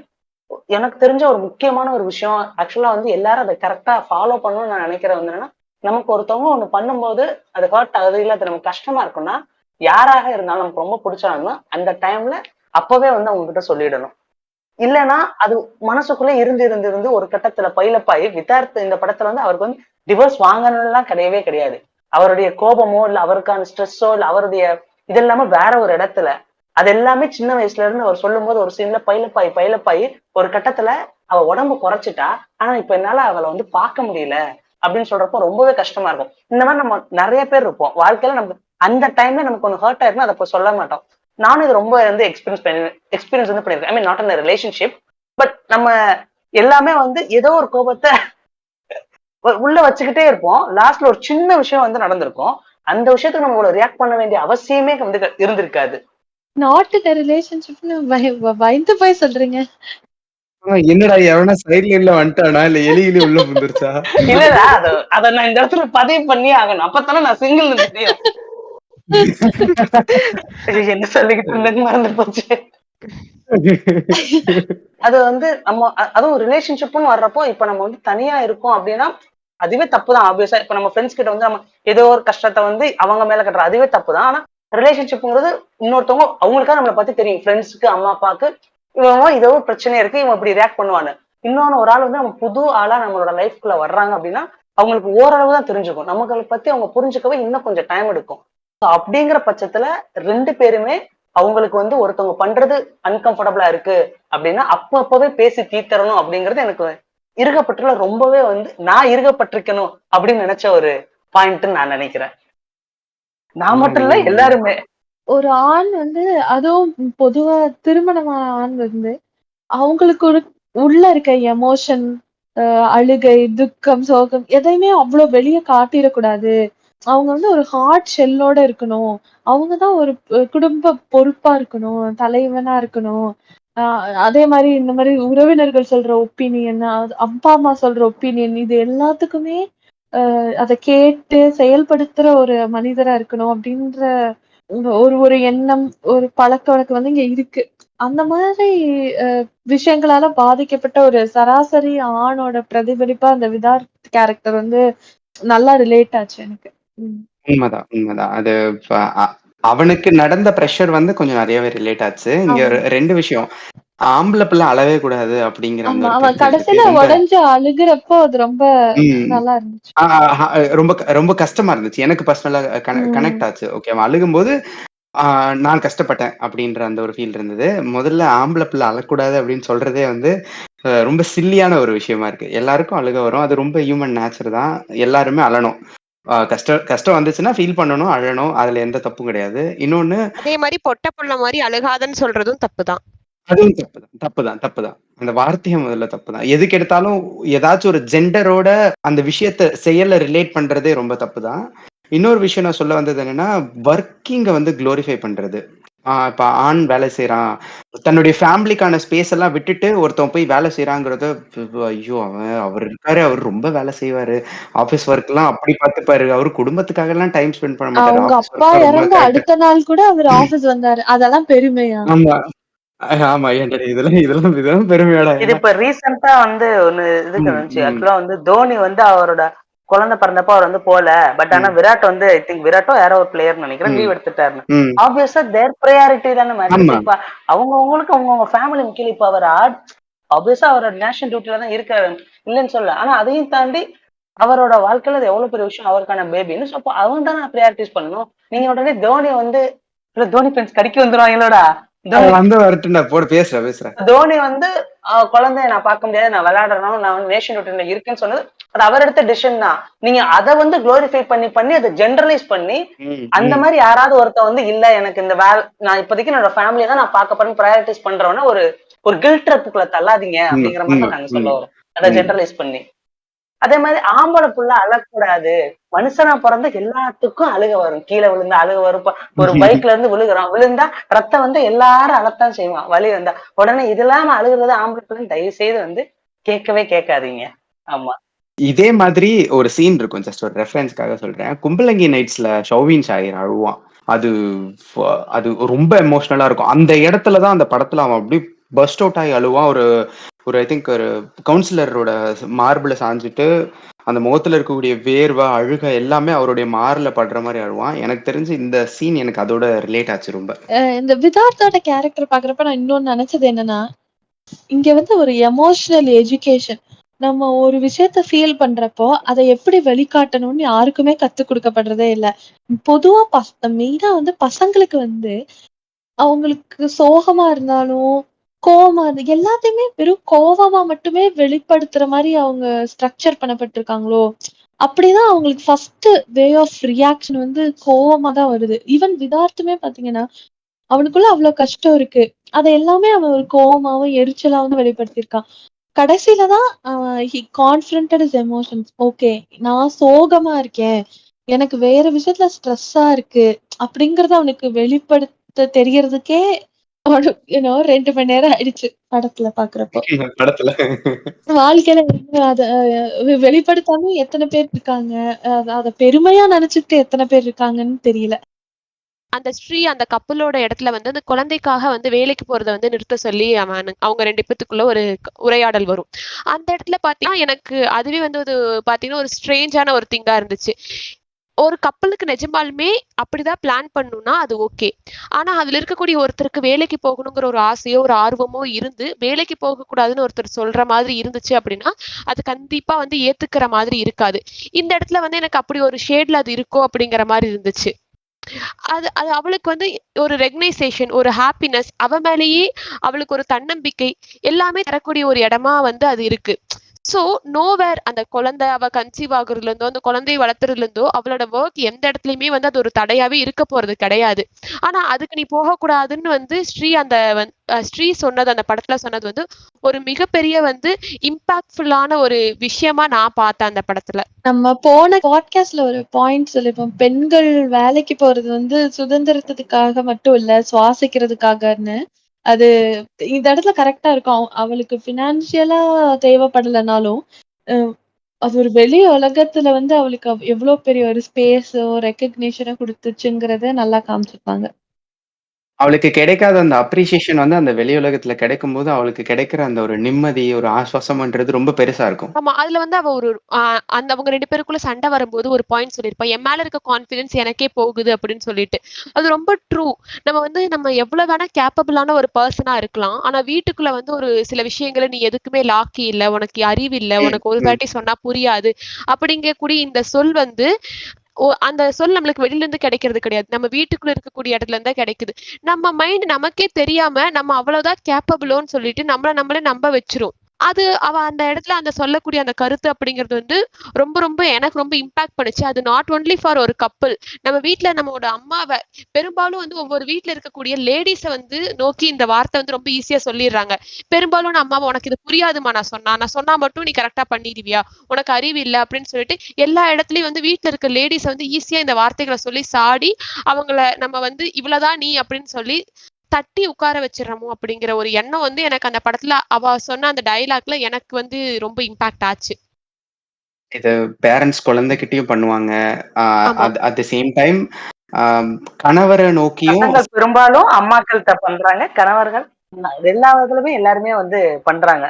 எனக்கு தெரிஞ்ச ஒரு முக்கியமான ஒரு விஷயம் ஆக்சுவலா வந்து எல்லாரும் அதை கரெக்டா ஃபாலோ பண்ணணும்னு நான் நினைக்கிறேன் வந்து என்னன்னா, நமக்கு ஒருத்தவங்க ஒண்ணு பண்ணும்போது அது ஹர்ட் ஆகுது இல்ல அது நமக்கு கஷ்டமா இருக்கும்னா யாராக இருந்தாலும் நமக்கு ரொம்ப பிடிச்சாங்கன்னா அந்த டைம்ல அப்பவே வந்து அவங்க கிட்ட சொல்லிடணும். இல்லைன்னா அது மனசுக்குள்ள இருந்து ஒரு கட்டத்துல பைலப்பாயி வித்தார்த் இந்த படத்துல வந்து அவருக்கு வந்து டிவோர்ஸ் வாங்கணும்லாம் கிடையவே கிடையாது. அவருடைய கோபமோ இல்ல அவருக்கான ஸ்ட்ரெஸ்ஸோ இல்ல அவருடைய இது இல்லாம வேற ஒரு இடத்துல அது எல்லாமே சின்ன வயசுல இருந்து அவர் சொல்லும் போது ஒரு சீன்ல பைலப்பாயி ஒரு கட்டத்துல அவ உடம்பு குறைச்சிட்டா. ஆனா இப்ப என்னால அவளை வந்து பார்க்க முடியல அப்படின்னு சொல்றப்போ ரொம்பவே கஷ்டமா இருக்கும். இந்த மாதிரி நம்ம நிறைய பேர் இருப்போம் வாழ்க்கையில. நம்ம அந்த டைம்ல நமக்கு ஒண்ணு ஹர்ட் ஆயிருக்குன்னா அதை இப்ப சொல்ல மாட்டோம். நானும் இது ரொம்ப வந்து எக்ஸ்பீரியன்ஸ் வந்து பண்ணிருக்கேன். I mean not in relationship. But நம்ம எல்லாமே வந்து ஏதோ ஒரு கோபத்தை உள்ள வச்சுக்கிட்டே இருப்போம். லாஸ்ட்ல ஒரு சின்ன விஷயம் வந்து நடந்திருக்கும். அந்த விஷயத்துக்கு நம்ம ரியாக்ட் பண்ண வேண்டிய அவசியமே வந்து இருந்திருக்காது. நாட் இன் ரிலேஷன்ஷிப்னு பயந்து போய் சொல்றீங்க. என்னடா எவனா சைட் லைன்ல வந்துட்டானா இல்ல எலியிலே உள்ள புந்துருச்சா? இல்லடா அத நான் இந்த இடத்துல பதிவு பண்ணி ஆகணும். அப்பத்தானே நான் சிங்கிள் தெரியும். என்ன சொல்லிக்கிட்டு இருந்தேன்னு மறந்து போச்சு. அது வந்து நம்ம அதுவும் ரிலேஷன்ஷிப்னு வர்றப்போ இப்ப நம்ம வந்து தனியா இருக்கோம் அப்படின்னா அதுவே தப்புதான். ஆப்வியஸா இப்ப நம்ம ஃப்ரெண்ட்ஸ் கிட்ட வந்து நம்ம ஏதோ ஒரு கஷ்டத்தை வந்து அவங்க மேல கட்டுற அதுவே தப்புதான். ஆனா ரிலேஷன்ஷிப்ங்கிறது இன்னொருத்தவங்க அவங்களுக்கா நம்மளை பத்தி தெரியும். ஃப்ரெண்ட்ஸுக்கு அம்மா அப்பாவுக்கு இவன் ஏதோ ஒரு பிரச்சனை இருக்கு இவன் இப்படி ரியாக்ட் பண்ணுவான்னு. இன்னொன்னு ஒரு ஆள் வந்து நம்ம புது ஆளா நம்மளோட லைஃப்குள்ள வர்றாங்க அப்படின்னா அவங்களுக்கு ஓரளவு தான் தெரிஞ்சுக்கும். நமக்கு பத்தி அவங்க புரிஞ்சுக்கவே இன்னும் கொஞ்சம் டைம் எடுக்கும். அப்படிங்கிற பட்சத்துல 2 பேருமே அவங்களுக்கு வந்து ஒருத்தவங்க பண்றது அன்கம்ஃபர்டபுளா இருக்கு அப்படின்னா அப்பவே பேசி தீர்த்தரணும் அப்படிங்கறது எனக்கு இருக்கப்பட்டுல ரொம்பவே வந்து நான் இருக்கப்பட்டிருக்கணும் அப்படின்னு நினைச்ச ஒரு பாயிண்ட் நான் நினைக்கிறேன். நான் மட்டும் இல்ல, எல்லாருமே. ஒரு ஆண் வந்து அதுவும் பொதுவா திருமணமான ஆண் வந்து அவங்களுக்கு உள்ள இருக்க எமோஷன், அழுகை, துக்கம், சோகம் எதையுமே அவ்வளவு வெளியே காட்டிடக்கூடாது. அவங்க வந்து ஒரு ஹார்ட் ஷெல்லோட இருக்கணும். அவங்கதான் ஒரு குடும்ப பொறுப்பா இருக்கணும், தலைவனா இருக்கணும். அதே மாதிரி இந்த மாதிரி உறவினர்கள் சொல்ற ஒப்பீனியன், அப்பா அம்மா சொல்ற ஒப்பீனியன், இது எல்லாத்துக்குமே அதை கேட்டு செயல்படுத்துற ஒரு மனிதரா இருக்கணும் அப்படின்ற ஒரு ஒரு எண்ணம், ஒரு பழக்க வழக்கம் வந்து இங்க இருக்கு. அந்த மாதிரி விஷயங்களால பாதிக்கப்பட்ட ஒரு சராசரி ஆணோட பிரதிபலிப்பா அந்த விதார்த் கேரக்டர் வந்து நல்லா ரிலேட் ஆச்சு எனக்கு. உண்மைதான். அது அவனுக்கு நடந்த பிரஷர் வந்து கொஞ்சம் நிறையவே ரிலேட் ஆச்சு. இங்க 2 விஷயம். ஆம்பளை பிள்ளை அழவே கூடாது அப்படிங்கிற அந்த ஒரு அவன் கருத்து கடைசியில இருக்கு. உடைஞ்சு அழுகுறப்போ அது ரொம்ப நல்லா இருந்துச்சு. ரொம்ப ரொம்ப கஷ்டமா இருந்துச்சு. எனக்கு பர்சனலா கனெக்ட் ஆச்சு. ஓகே, அவன் அழுகும்போது நான் கஷ்டப்பட்டேன் அப்படின்ற அந்த ஒரு ஃபீல் இருந்தது. முதல்ல ஆம்பளை பிள்ளை அழக்கூடாது அப்படின்னு சொல்றதே வந்து ரொம்ப சில்லியான ஒரு விஷயமா இருக்கு. எல்லாருக்கும் அழுக வரும். அது ரொம்ப ஹியூமன் நேச்சர் தான். எல்லாருமே அழணும். கஷ்டம் வந்துச்சுன்னா ஃபீல் பண்ணணும், அழணும். அதுல எந்த தப்பும் கிடையாது. இன்னொன்னு, அதே மாதிரி பொட்ட புள்ள மாதிரி அழுகாதன்னு சொல்றதும் தப்புதான். அதுவும் தப்புதான். அந்த வார்த்தைய முதல்ல தப்புதான். எதுக்கு எடுத்தாலும் ஏதாச்சும் ஒரு ஜெண்டரோட அந்த விஷயத்த செயல்ல ரிலேட் பண்றதே ரொம்ப தப்புதான். இன்னொரு விஷயம் நான் சொல்ல வந்தது என்னன்னா, வொர்க்கிங்க வந்து குளோரிஃபை பண்றது. இப்ப ஆண் வேலை செய்றான். தன்னுடைய ஃபேமிலிக்கான ஸ்பேஸ் எல்லாம் விட்டுட்டு ஒருத்தன் போய் வேலை செய்றாங்கிறத, ஐயோ! அவர் இருக்காரு. அவர் ரொம்ப வேலை செய்வாரு. ஆபீஸ் ஒர்க்லாம் அப்படி பார்த்துப்பாரு. அவரு குடும்பத்துக்காகலாம் டைம் ஸ்பெண்ட் பண்ண மாட்டாரு. அவங்க ஆபீஸ் அப்பா ஒர்க் தான் ரொம்ப இறந்த கரெக்ட். அடுத்த நாள் கூட அவர் ஆபீஸ் வந்தாரு. அதெல்லாம் பெருமையா? ஆமா. ஆமா. ஏன்டா இதெல்லாம் பெருமையாடா? இது இப்ப ரீசெண்டா வந்து ஒண்ணு இதுக்கு இருந்துச்சு. ம். ஆக்சுவலா வந்து தோனி வந்து அவரோட குழந்தை பிறந்தப்ப அவர் வந்து போல. பட் ஆனா விராட் வந்து ஐ திங்க் விராட்டோ யாரோ ஒரு பிளேயர் நினைக்கிறேன் லீவ் எடுத்துட்டாருன்னு. ம். ஆப்வியஸா தேர் ப்ரையாரிட்டி தானே மேட்டர். ஆமா. இப்ப அவங்கவுங்களுக்கு அவங்கவுங்க ஃபேமிலி முக்கியம். இப்ப அவர் ஆப்வியஸா அவரோட நேஷனல் டியூட்டில தான் இருக்காரு, இல்லைன்னு சொல்ல. ஆனா அதையும் தாண்டி அவரோட வாழ்க்கையில அது எவ்வளவு பெரிய விஷயம், அவருக்கான பேபின்னு. அப்போ அவங்க தானே ப்ரையாரிட்டிஸ் பண்ணணும். நீங்க உடனே தோனி வந்து தோனி ஃப்ரெண்ட்ஸ் கடிக்க வந்துருவாங்களோடா. வந்து வரட்டும்டா, போடு, பேசுறேன். தோனி வந்து குழந்தைய நான் பார்க்க முடியாது, நான் விளையாடுறேன், நான் வந்து நேஷன் டீம்ல இருக்கேன்னு சொன்னது அது அவர் எடுத்த டிசிஷன் தான். நீங்க அதை வந்து குளோரிஃபை பண்ணி அதை ஜெனரலைஸ் பண்ணி அந்த மாதிரி யாராவது ஒருத்த வந்து இல்ல எனக்கு இந்த நான் இப்போதைக்கு என்னோட ஃபேமிலியை தான் நான் பார்க்க போறேன் ப்ரையாரிட்டிஸ் பண்றோம்னா ஒரு கில்ட் ட்ரப்புக்குள்ள தள்ளாதீங்க அப்படிங்கிற மாதிரி தான் நாங்க சொல்ல வரோம். அதை ஜெனரலைஸ் பண்ணி. அதே மாதிரி ஆம்பளை புள்ள அழக்கூடாது. மனுஷனா பிறந்த எல்லாத்துக்கும் அழுக வரும். கீழே விழுந்தா அழுக வரும். ஒரு பைக்ல இருந்து விழுந்தா ரத்தம் வந்து எல்லாரும் அழத்தான் செய்வான். வலி வந்தா உடனே இதெல்லாம் அழுகுறது ஆம்பளை பிள்ளை தயவு செய்து வந்து கேட்கவே கேட்காதீங்க. ஆமா. இதே மாதிரி ஒரு சீன் இருக்கும். ஜஸ்ட் ஒரு ரெஃபரன்ஸ்க்காக சொல்றேன். கும்பலங்கி நைட்ஸ்ல ஷௌவின் ஷாயிர் அழுவான். அது ரொம்ப எமோஷனலா இருக்கும். அந்த இடத்துலதான் அந்த படத்துல அவன் அப்படி பர்ஸ்ட் அவுட் ஆகி அழுவான். ஒரு ஐ திங்க் ஒரு கவுன்சிலரோட மார்பிள சாஞ்சிட்டு அந்த முகத்துல இருக்கக்கூடிய வேர்வை, அழுக எல்லாமே அவருடைய மார்ல படுற மாதிரி அழுவான். எனக்கு தெரிஞ்சு இந்த சீன் எனக்கு அதோட ரிலேட் ஆச்சு ரொம்ப. இந்த விதார்த்தோட கேரக்டர் பாக்குறப்ப நான் இன்னொன்னு நினைச்சது என்னன்னா, இங்க வந்து ஒரு எமோஷனல் எஜுகேஷன். நம்ம ஒரு விஷயத்த ஃபீல் பண்றப்போ அதை எப்படி வெளிக்காட்டணும்னு யாருக்குமே கத்துக் கொடுக்கப்படுறதே இல்ல. பொதுவா மெயினா வந்து பசங்களுக்கு வந்து அவங்களுக்கு சோகமா இருந்தாலும் கோவமா எல்லாத்தையுமே வெறும் கோவமா மட்டுமே வெளிப்படுத்துற மாதிரி அவங்க ஸ்ட்ரக்சர் பண்ணப்பட்டிருக்காங்களோ, அப்படிதான் அவங்களுக்கு ஃபர்ஸ்ட் வே ஆஃப் ரியாக்ஷன் வந்து கோவமா தான் வருது. ஈவன் விதார்த்துமே பாத்தீங்கன்னா அவனுக்குள்ள அவ்வளவு கஷ்டம் இருக்கு. அதை எல்லாமே அவன் ஒரு கோவமாவும் எரிச்சலாவும் வெளிப்படுத்தியிருக்கான். கடைசியில தான் he confronted his emotions. Okay, நான் சோகமா இருக்கேன், எனக்கு வேற விஷயத்துல ஸ்ட்ரெஸ்ஸா இருக்கு அப்படிங்கறத அவனுக்கு வெளிப்படுத்த தெரியறதுக்கே 2 மணி நேரம் ஆயிடுச்சு படத்துல பாக்குறப்போ. படத்துல வாழ்க்கையில அத வெளிப்படுத்தாம எத்தனை பேர் இருக்காங்க, அத பெருமையா நினைச்சுட்டு எத்தனை பேர் இருக்காங்கன்னு தெரியல. அந்த ஸ்ரீ அந்த கப்பலோட இடத்துல வந்து அந்த குழந்தைக்காக வந்து வேலைக்கு போறதை வந்து நிறுத்த சொல்லி அவங்க 2 பேத்துக்குள்ள ஒரு உரையாடல் வரும். அந்த இடத்துல பாத்தீங்கன்னா எனக்கு அதுவே வந்து பாத்தீங்கன்னா ஒரு ஸ்ட்ரேஞ்சான ஒரு திங்கா இருந்துச்சு. ஒரு கப்பலுக்கு நிஜமாலுமே அப்படிதான் பிளான் பண்ணணும்னா அது ஓகே. ஆனா அதுல இருக்கக்கூடிய ஒருத்தருக்கு வேலைக்கு போகணுங்கிற ஒரு ஆசையோ ஒரு ஆர்வமோ இருந்து வேலைக்கு போக கூடாதுன்னு ஒருத்தர் சொல்ற மாதிரி இருந்துச்சு அப்படின்னா அது கண்டிப்பா வந்து ஏத்துக்கிற மாதிரி இருக்காது. இந்த இடத்துல வந்து எனக்கு அப்படி ஒரு ஷேட்ல அது இருக்கோ அப்படிங்கிற மாதிரி இருந்துச்சு. அது அது அவளுக்கு வந்து ஒரு ரெகனைசேஷன், ஒரு ஹாப்பினஸ், அவ மேலேயே அவளுக்கு ஒரு தன்னம்பிக்கை எல்லாமே தரக்கூடிய ஒரு இடமா வந்து அது இருக்கு. ஸோ நோவேர் அந்த குழந்தை அவ கன்சீவ் ஆகுறதுல இருந்தோ அந்த குழந்தையை வளர்த்துறதுல இருந்தோ அவளோட ஒர்க் எந்த இடத்துலயுமே வந்து அது ஒரு தடையாவே இருக்க போறது கிடையாது. ஆனா அதுக்கு நீ போகக்கூடாதுன்னு வந்து ஸ்ரீ சொன்னது, அந்த படத்துல சொன்னது வந்து ஒரு மிகப்பெரிய வந்து இம்பாக்ட்ஃபுல்லான ஒரு விஷயமா நான் பார்த்தேன் அந்த படத்துல. நம்ம போன பாட்காஸ்ட்ல ஒரு பாயிண்ட் சொல்லிருப்போம், பெண்கள் வேலைக்கு போறது வந்து சுதந்திரத்துக்காக மட்டும் இல்ல, சுவாசிக்கிறதுக்காகன்னு. அது இந்த இடத்துல கரெக்டா இருக்கும். அவளுக்கு பினான்சியலா தேவைப்படலைனாலும் அது ஒரு வெளி உலகத்துல வந்து அவளுக்கு எவ்வளவு பெரிய ஒரு ஸ்பேஸோ ரெக்கக்னிஷனோ கொடுத்துச்சுங்கிறத நல்லா காமிச்சிருப்பாங்க. அவளுக்கு கிடைக்காத அந்த அப்ரிசியேஷன் வந்து அந்த வெளி உலகத்துல கிடைக்கும்போது அவளுக்கு கிடைக்கிற அந்த ஒரு நிம்மதி, ஒரு ஆஸ்வாசம்ன்றது ரொம்ப பெருசா இருக்கும். ஆமா. அதுல வந்து அவ ஒரு அந்த அவங்க 2 பேருக்குள்ள சண்டை வரும்போது ஒரு பாயிண்ட் சொல்லியிருப்பா. என் மேல இருக்க கான்ஃபிடன்ஸ் எனக்கே போகுது அப்படின்னு சொல்லிட்டு. அது ரொம்ப ட்ரூ. நம்ம எவ்வளவு வேணா கேப்பபிளான ஒரு பெர்சனா இருக்கலாம். ஆனா வீட்டுக்குள்ள வந்து ஒரு சில விஷயங்கள நீ எதுக்குமே லாக்கி இல்ல, உனக்கு அறிவு இல்ல, ம், உனக்கு ஒரு ம். வாட்டி சொன்னா புரியாது அப்படிங்கக்கூடிய இந்த சொல் வந்து அந்த சொல் நம்மளுக்கு வெளியில இருந்து கிடைக்கிறது கிடையாது. நம்ம வீட்டுக்குள்ள இருக்கக்கூடிய இடத்துல இருந்தா கிடைக்குது. நம்ம மைண்ட் நமக்கே தெரியாம நம்ம அவ்வளவுதான் கேப்பபிளோன்னு சொல்லிட்டு நம்மள நம்மளே நம்ப வச்சிரும். அது அவ அந்த இடத்துல அந்த சொல்லக்கூடிய அந்த கருத்து அப்படிங்கிறது வந்து ரொம்ப ரொம்ப எனக்கு ரொம்ப இம்பாக்ட் பண்ணுச்சு. அது நாட் ஒன்லி ஃபார் ஒரு கப்பிள். நம்ம வீட்ல நம்மளோட அம்மாவ பெரும்பாலும் வந்து ஒவ்வொரு வீட்ல இருக்கக்கூடிய லேடிஸ வந்து நோக்கி இந்த வார்த்தை வந்து ரொம்ப ஈஸியா சொல்லிடுறாங்க. பெரும்பாலும் அம்மாவ உனக்கு இது புரியாதுமா நான் சொன்னா மட்டும் நீ கரெக்டா பண்ணிடுவியா? உனக்கு அறிவு இல்ல அப்படின்னு சொல்லிட்டு எல்லா இடத்துலயும் வந்து வீட்ல இருக்க லேடிஸ வந்து ஈஸியா இந்த வார்த்தைகளை சொல்லி சாடி அவங்கள நம்ம வந்து இவ்வளவுதான் நீ அப்படின்னு சொல்லி தட்டி உட்கார வச்சிடறோமோ அப்படிங்கிற ஒரு எண்ணம் வந்து எனக்கு அந்த படத்துல அவ சொன்ன அந்த டயலாக்ல எனக்கு வந்து ரொம்ப இம்பாக்ட் ஆச்சு. இது பேரண்ட்ஸ் குழந்தைகிட்டயும் பண்ணுவாங்க. ஆமா. அட் த சேம் டைம் கணவர நோக்கியும் பசங்கள் பெரும்பாலும் அம்மாக்கள்கிட்ட பண்றாங்க, கணவர்கள் எல்லா வகையிலுமே எல்லாருமே வந்து பண்றாங்க.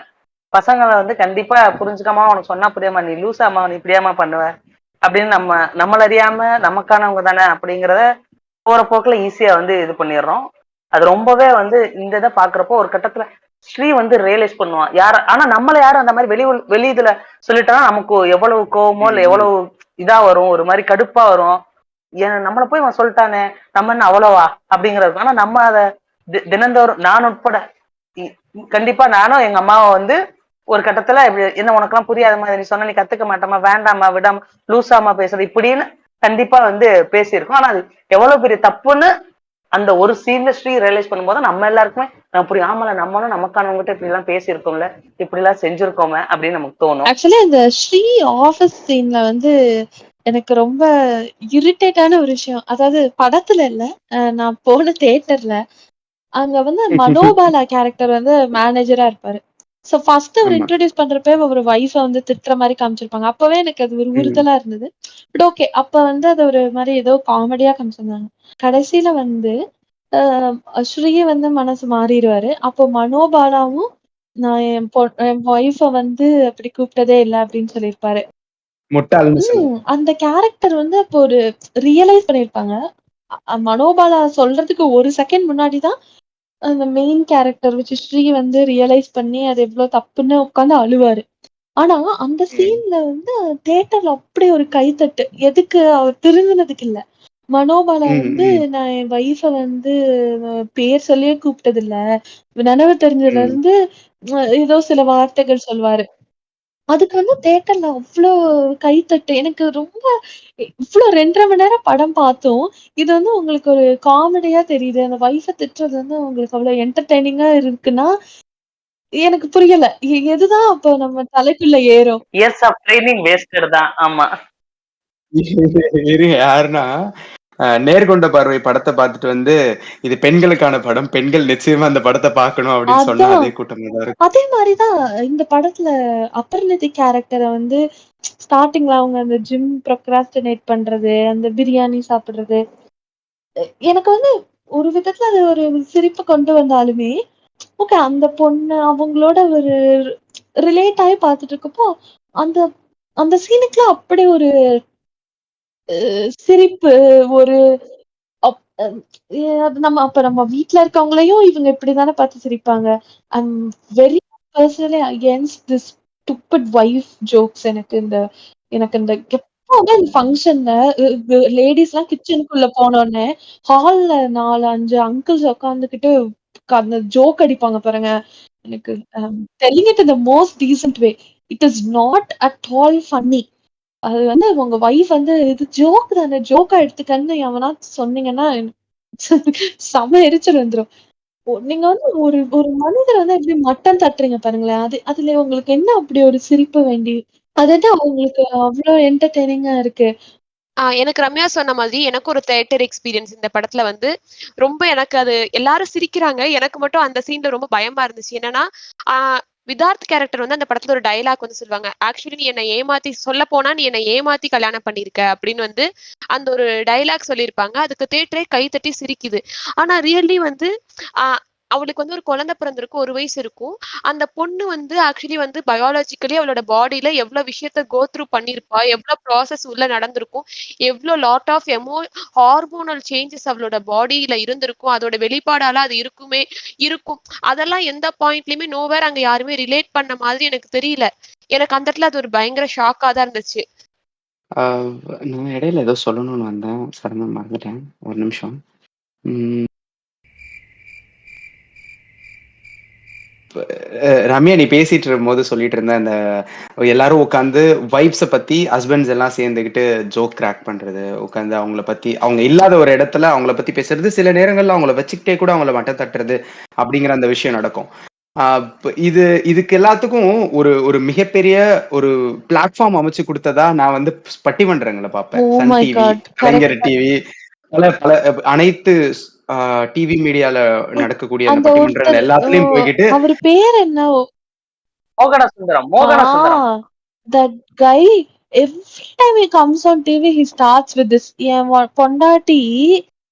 பசங்களை வந்து கண்டிப்பா புரிஞ்சுக்காம உனக்கு சொன்னா புரியாம நீ லூசாமா நீ இப்படியாமா பண்ணுவ அப்படின்னு நம்மள அறியாம நமக்கானவங்க தானே அப்படிங்கிறத போற போக்குல ஈஸியா வந்து இது பண்ணிடுறோம். அது ரொம்பவே வந்து இந்த இதை பாக்குறப்போ ஒரு கட்டத்துல ஸ்ரீ வந்து ரியலைஸ் பண்ணுவான் ஆனா நம்மள யாரும் அந்த மாதிரி வெளி இதுல சொல்லிட்டோம்னா நமக்கு எவ்வளவு கோவமோ இல்ல ம், ம், எவ்வளவு இதா வரும், ஒரு மாதிரி கடுப்பா வரும். நம்மள போய் அவன் சொல்லிட்டானே நம்ம என்ன அவ்வளவா அப்படிங்கறது. ஆனா நம்ம அதை தினந்தோறும் நான் உட்பட கண்டிப்பா நானும் எங்க அம்மாவை வந்து ஒரு கட்டத்துல இப்படி என்ன உனக்கெல்லாம் புரியாத மாதிரி நீ சொன்ன நீ கத்துக்க மாட்டோமா வேண்டாமா விடாம லூசாமா பேசுறது இப்படின்னு கண்டிப்பா வந்து பேசியிருக்கோம். ஆனா அது எவ்வளவு பெரிய தப்புன்னு அந்த ஒரு சீன்ல ஸ்ரீ ரியலைஸ் பண்ணும்போது நம்ம எல்லாருக்குமே புரியும். ஆமால நம்மளும் நமக்கானவங்ககிட்ட இப்படி எல்லாம் பேசியிருக்கோம்ல, இப்படி எல்லாம் செஞ்சிருக்கோமே அப்படின்னு நமக்கு தோணும். ஆக்சுவலி இந்த ஸ்ரீ ஆபீஸ் சீன்ல வந்து எனக்கு ரொம்ப இரிட்டேட்டான ஒரு விஷயம், அதாவது படத்துல இல்ல, நான் போன தியேட்டர்ல அங்க வந்து மனோபாலா கேரக்டர் வந்து மேனேஜரா இருப்பாரு. சோ ஃபர்ஸ்ட் அவர் ஆமா. இன்ட்ரோடியூஸ் பண்றப்ப அவர் வைஃப வந்து திட்டுற மாதிரி காமிச்சிருப்பாங்க. அப்பவே எனக்கு அது ஒரு ம், உறுத்தலா இருந்தது. பட் ஓகே, அப்ப வந்து அது ஒரு மாதிரி ஏதோ காமெடியா காமிச்சிருந்தாங்க. கடைசியில வந்து ஸ்ரீயே வந்து மனசு மாறிடுவாரு. அப்போ மனோபாலாவும் நான் என் ஒய்ஃப வந்து அப்படி கூப்பிட்டதே இல்ல அப்படின்னு சொல்லியிருப்பாரு. முட்டாள்னு சொல்லு. அந்த கேரக்டர் வந்து அப்போ ஒரு ரியலைஸ் பண்ணியிருப்பாங்க. மனோபாலா சொல்றதுக்கு ஒரு செகண்ட் முன்னாடி தான் அந்த மெயின் கேரக்டர் ஸ்ரீ வந்து ரியலைஸ் பண்ணி அது எவ்வளவு தப்புன்னு உட்கார்ந்து அழுவாரு. ஆனா அந்த ம், சீன்ல வந்து தியேட்டர்ல அப்படி ஒரு கைத்தட்டு. எதுக்கு அவர் திருந்தினதுக்கு இல்ல. மனோபாலா ம், வந்து ம், நான் என் வைஃப வந்து பேர் சொல்லியே கூப்பிட்டது இல்ல. நினைவு தெரிஞ்சதுல ம். இருந்து ஏதோ சில வார்த்தைகள் சொல்வாரு. அதுக்கு வந்து தியேட்டர்ல அவ்ளோ கைத்தட்டு. எனக்கு ரொம்ப இவ்ளோ 2 1/2 மணி நேரம் படம் பார்த்தோம். இது வந்து உங்களுக்கு ஒரு காமெடியா தெரியுது. அந்த வைஃப திட்டுறது வந்து உங்களுக்கு அவ்ளோ என்டர்டெய்னிங்கா இருக்குன்னா, எனக்கு புரியல. எதுதான் அப்போ நம்ம தலைக்குள்ள ஏறும்? இயர்ஸ் ஆஃப் ட்ரைனிங் வேஸ்டட் தான். ஆமா. இருங்க யாருன்னா, நேர்கொண்ட பார்வை படத்த பார்த்துட்டு வந்து, இது பெண்களுக்கான படம். பெண்கள் நிச்சயமா அந்த படத்த பார்க்கணும் அப்படின்னு சொன்ன அதான். அதே கூட்டமா தான் இருக்கும். அதே மாரி தான் இந்த படத்துல அபர்ணதி கேரக்டர வந்து ஸ்டார்ட்டிங்ல அவங்க அந்த ஜிம் ப்ரோக்ராஸ்டினேட் பண்றது, அந்த பிரியாணி சாப்பிடுறது, எனக்கு வந்து ஒரு விதத்துல அது ஒரு சிரிப்பு கொண்டு வந்தாலுமே, ஓகே அந்த பொண்ணு அவங்களோட ஒரு ரிலேட் ஆயி பார்த்துட்டு இருக்கப்போ, அந்த அந்த சீனுக்குலாம் அப்படி ஒரு சிரிப்பு, ஒரு அப் அம் அது நம்ம வீட்ல இருக்கவங்களையும் இவங்க இப்படித்தானே பார்த்து சிரிப்பாங்க. I'm very personally against this stupid wife jokes. எனக்கு இந்த ஃபங்ஷன்ல லேடீஸ் எல்லாம் கிச்சனுக்குள்ள போனோடனே ஹால்ல 4-5 அங்கிள்ஸ் உட்காந்துக்கிட்டு அந்த ஜோக் அடிப்பாங்க பாருங்க. எனக்கு telling it in the most decent way. It is not at all funny. அது வந்து உங்க வைஃப் வந்து இது ஜோக் தானே, ஜோக்கா எடுத்துக்கன்னு எவனா சொன்னீங்கன்னா செம எரிச்சல் வந்துரும். நீங்க வந்து ஒரு ஒரு மனிதர் வந்து எப்படி மட்டம் தட்டுறீங்க பாருங்களேன். அதுல உங்களுக்கு என்ன அப்படி ஒரு சிரிப்பு வேண்டி? அதுதான் உங்களுக்கு அவ்ளோ என்டர்டெய்னிங்கா இருக்கு. எனக்கு ரம்யா சொன்ன மாதிரி எனக்கு ஒரு தியேட்டர் எக்ஸ்பீரியன்ஸ் இந்த படத்துல வந்து ரொம்ப எனக்கு அது எல்லாரும் சிரிக்கிறாங்க. எனக்கு மட்டும் அந்த சீன்ல ரொம்ப பயமா இருந்துச்சு. என்னன்னா விதார்த் கேரக்டர் வந்து அந்த படத்துல ஒரு டயலாக் வந்து சொல்லுவாங்க. ஆக்சுவலி நீ என்னை ஏமாத்தி சொல்ல போனா நீ என்னை ஏமாத்தி கல்யாணம் பண்ணிருக்க அப்படின்னு வந்து அந்த ஒரு டயலாக் சொல்லியிருப்பாங்க. அதுக்கு தியேட்டரே கை தட்டி சிரிக்குது. ஆனா ரியல்லி வந்து ஆஹ் அவளுக்கு வந்து ஒரு குழந்தை பிறந்திருக்கும், 1 வயசு இருக்கும். அந்த பொண்ணு வந்து ஆக்சுவலி வந்து பயாலஜிக்கலி அவளோட பாடியில எவ்வளவு விஷயத்த கோ த்ரூ பண்ணிருப்பா, எவ்வளவு ப்ராசஸ் உள்ள நடந்திருக்கும், எவ்வளோ லாட் ஆஃப் ஹார்மோனல் சேஞ்சஸ் அவளோட பாடியில இருந்திருக்கும், அதோட வெளிப்பாடால அது இருக்கும். அதெல்லாம் எந்த பாயிண்ட்லயுமே நோவேர் அங்க யாருமே ரிலேட் பண்ண மாதிரி எனக்கு தெரியல. எனக்கு அந்த இடத்துல அது ஒரு பயங்கர ஷாக்கா தான் இருந்துச்சு. நான் இடையில ஏதோ சொல்லணும்னு வந்தேன். சடனா மறந்துட்டேன். ஒரு நிமிஷம். ரம்யா, நீ பேசிட்டு இருக்கும்போது சொல்லிட்டு இருந்த அந்த எல்லாரும் உட்காந்து வைப்ஸ பத்தி ஹஸ்பண்ட்ஸ் எல்லாம் சேர்ந்துக்கிட்டு ஜோக் கிராக் பண்றது, உட்காந்து அவங்கள பத்தி அவங்க இல்லாத ஒரு இடத்துல அவங்கள பத்தி பேசுறது, சில நேரங்கள்ல அவங்கள வச்சுக்கிட்டே கூட அவங்கள மட்டம் தட்டுறது அப்படிங்கிற அந்த விஷயம் நடக்கும். இதுக்கு எல்லாத்துக்கும் ஒரு ஒரு மிகப்பெரிய ஒரு பிளாட்ஃபார்ம் அமைச்சு கொடுத்ததா நான் வந்து பட்டிமன்றங்களை பார்ப்பேன். Oh Sun my TV, god! Kalaignar correct. TV, பல பல அனைத்து டிவி மீடியால நடக்கக்கூடிய அந்த அந்த பட்டிமன்றங்கள் ஒருத்தர் எல்லாத்துலயும் போய்கிட்டு அவரு பேர் என்ன? மோகன சுந்தரம் ஆ மோகன Sundaram that guy, every time he comes on TV he starts with this. என் பொண்டாட்டி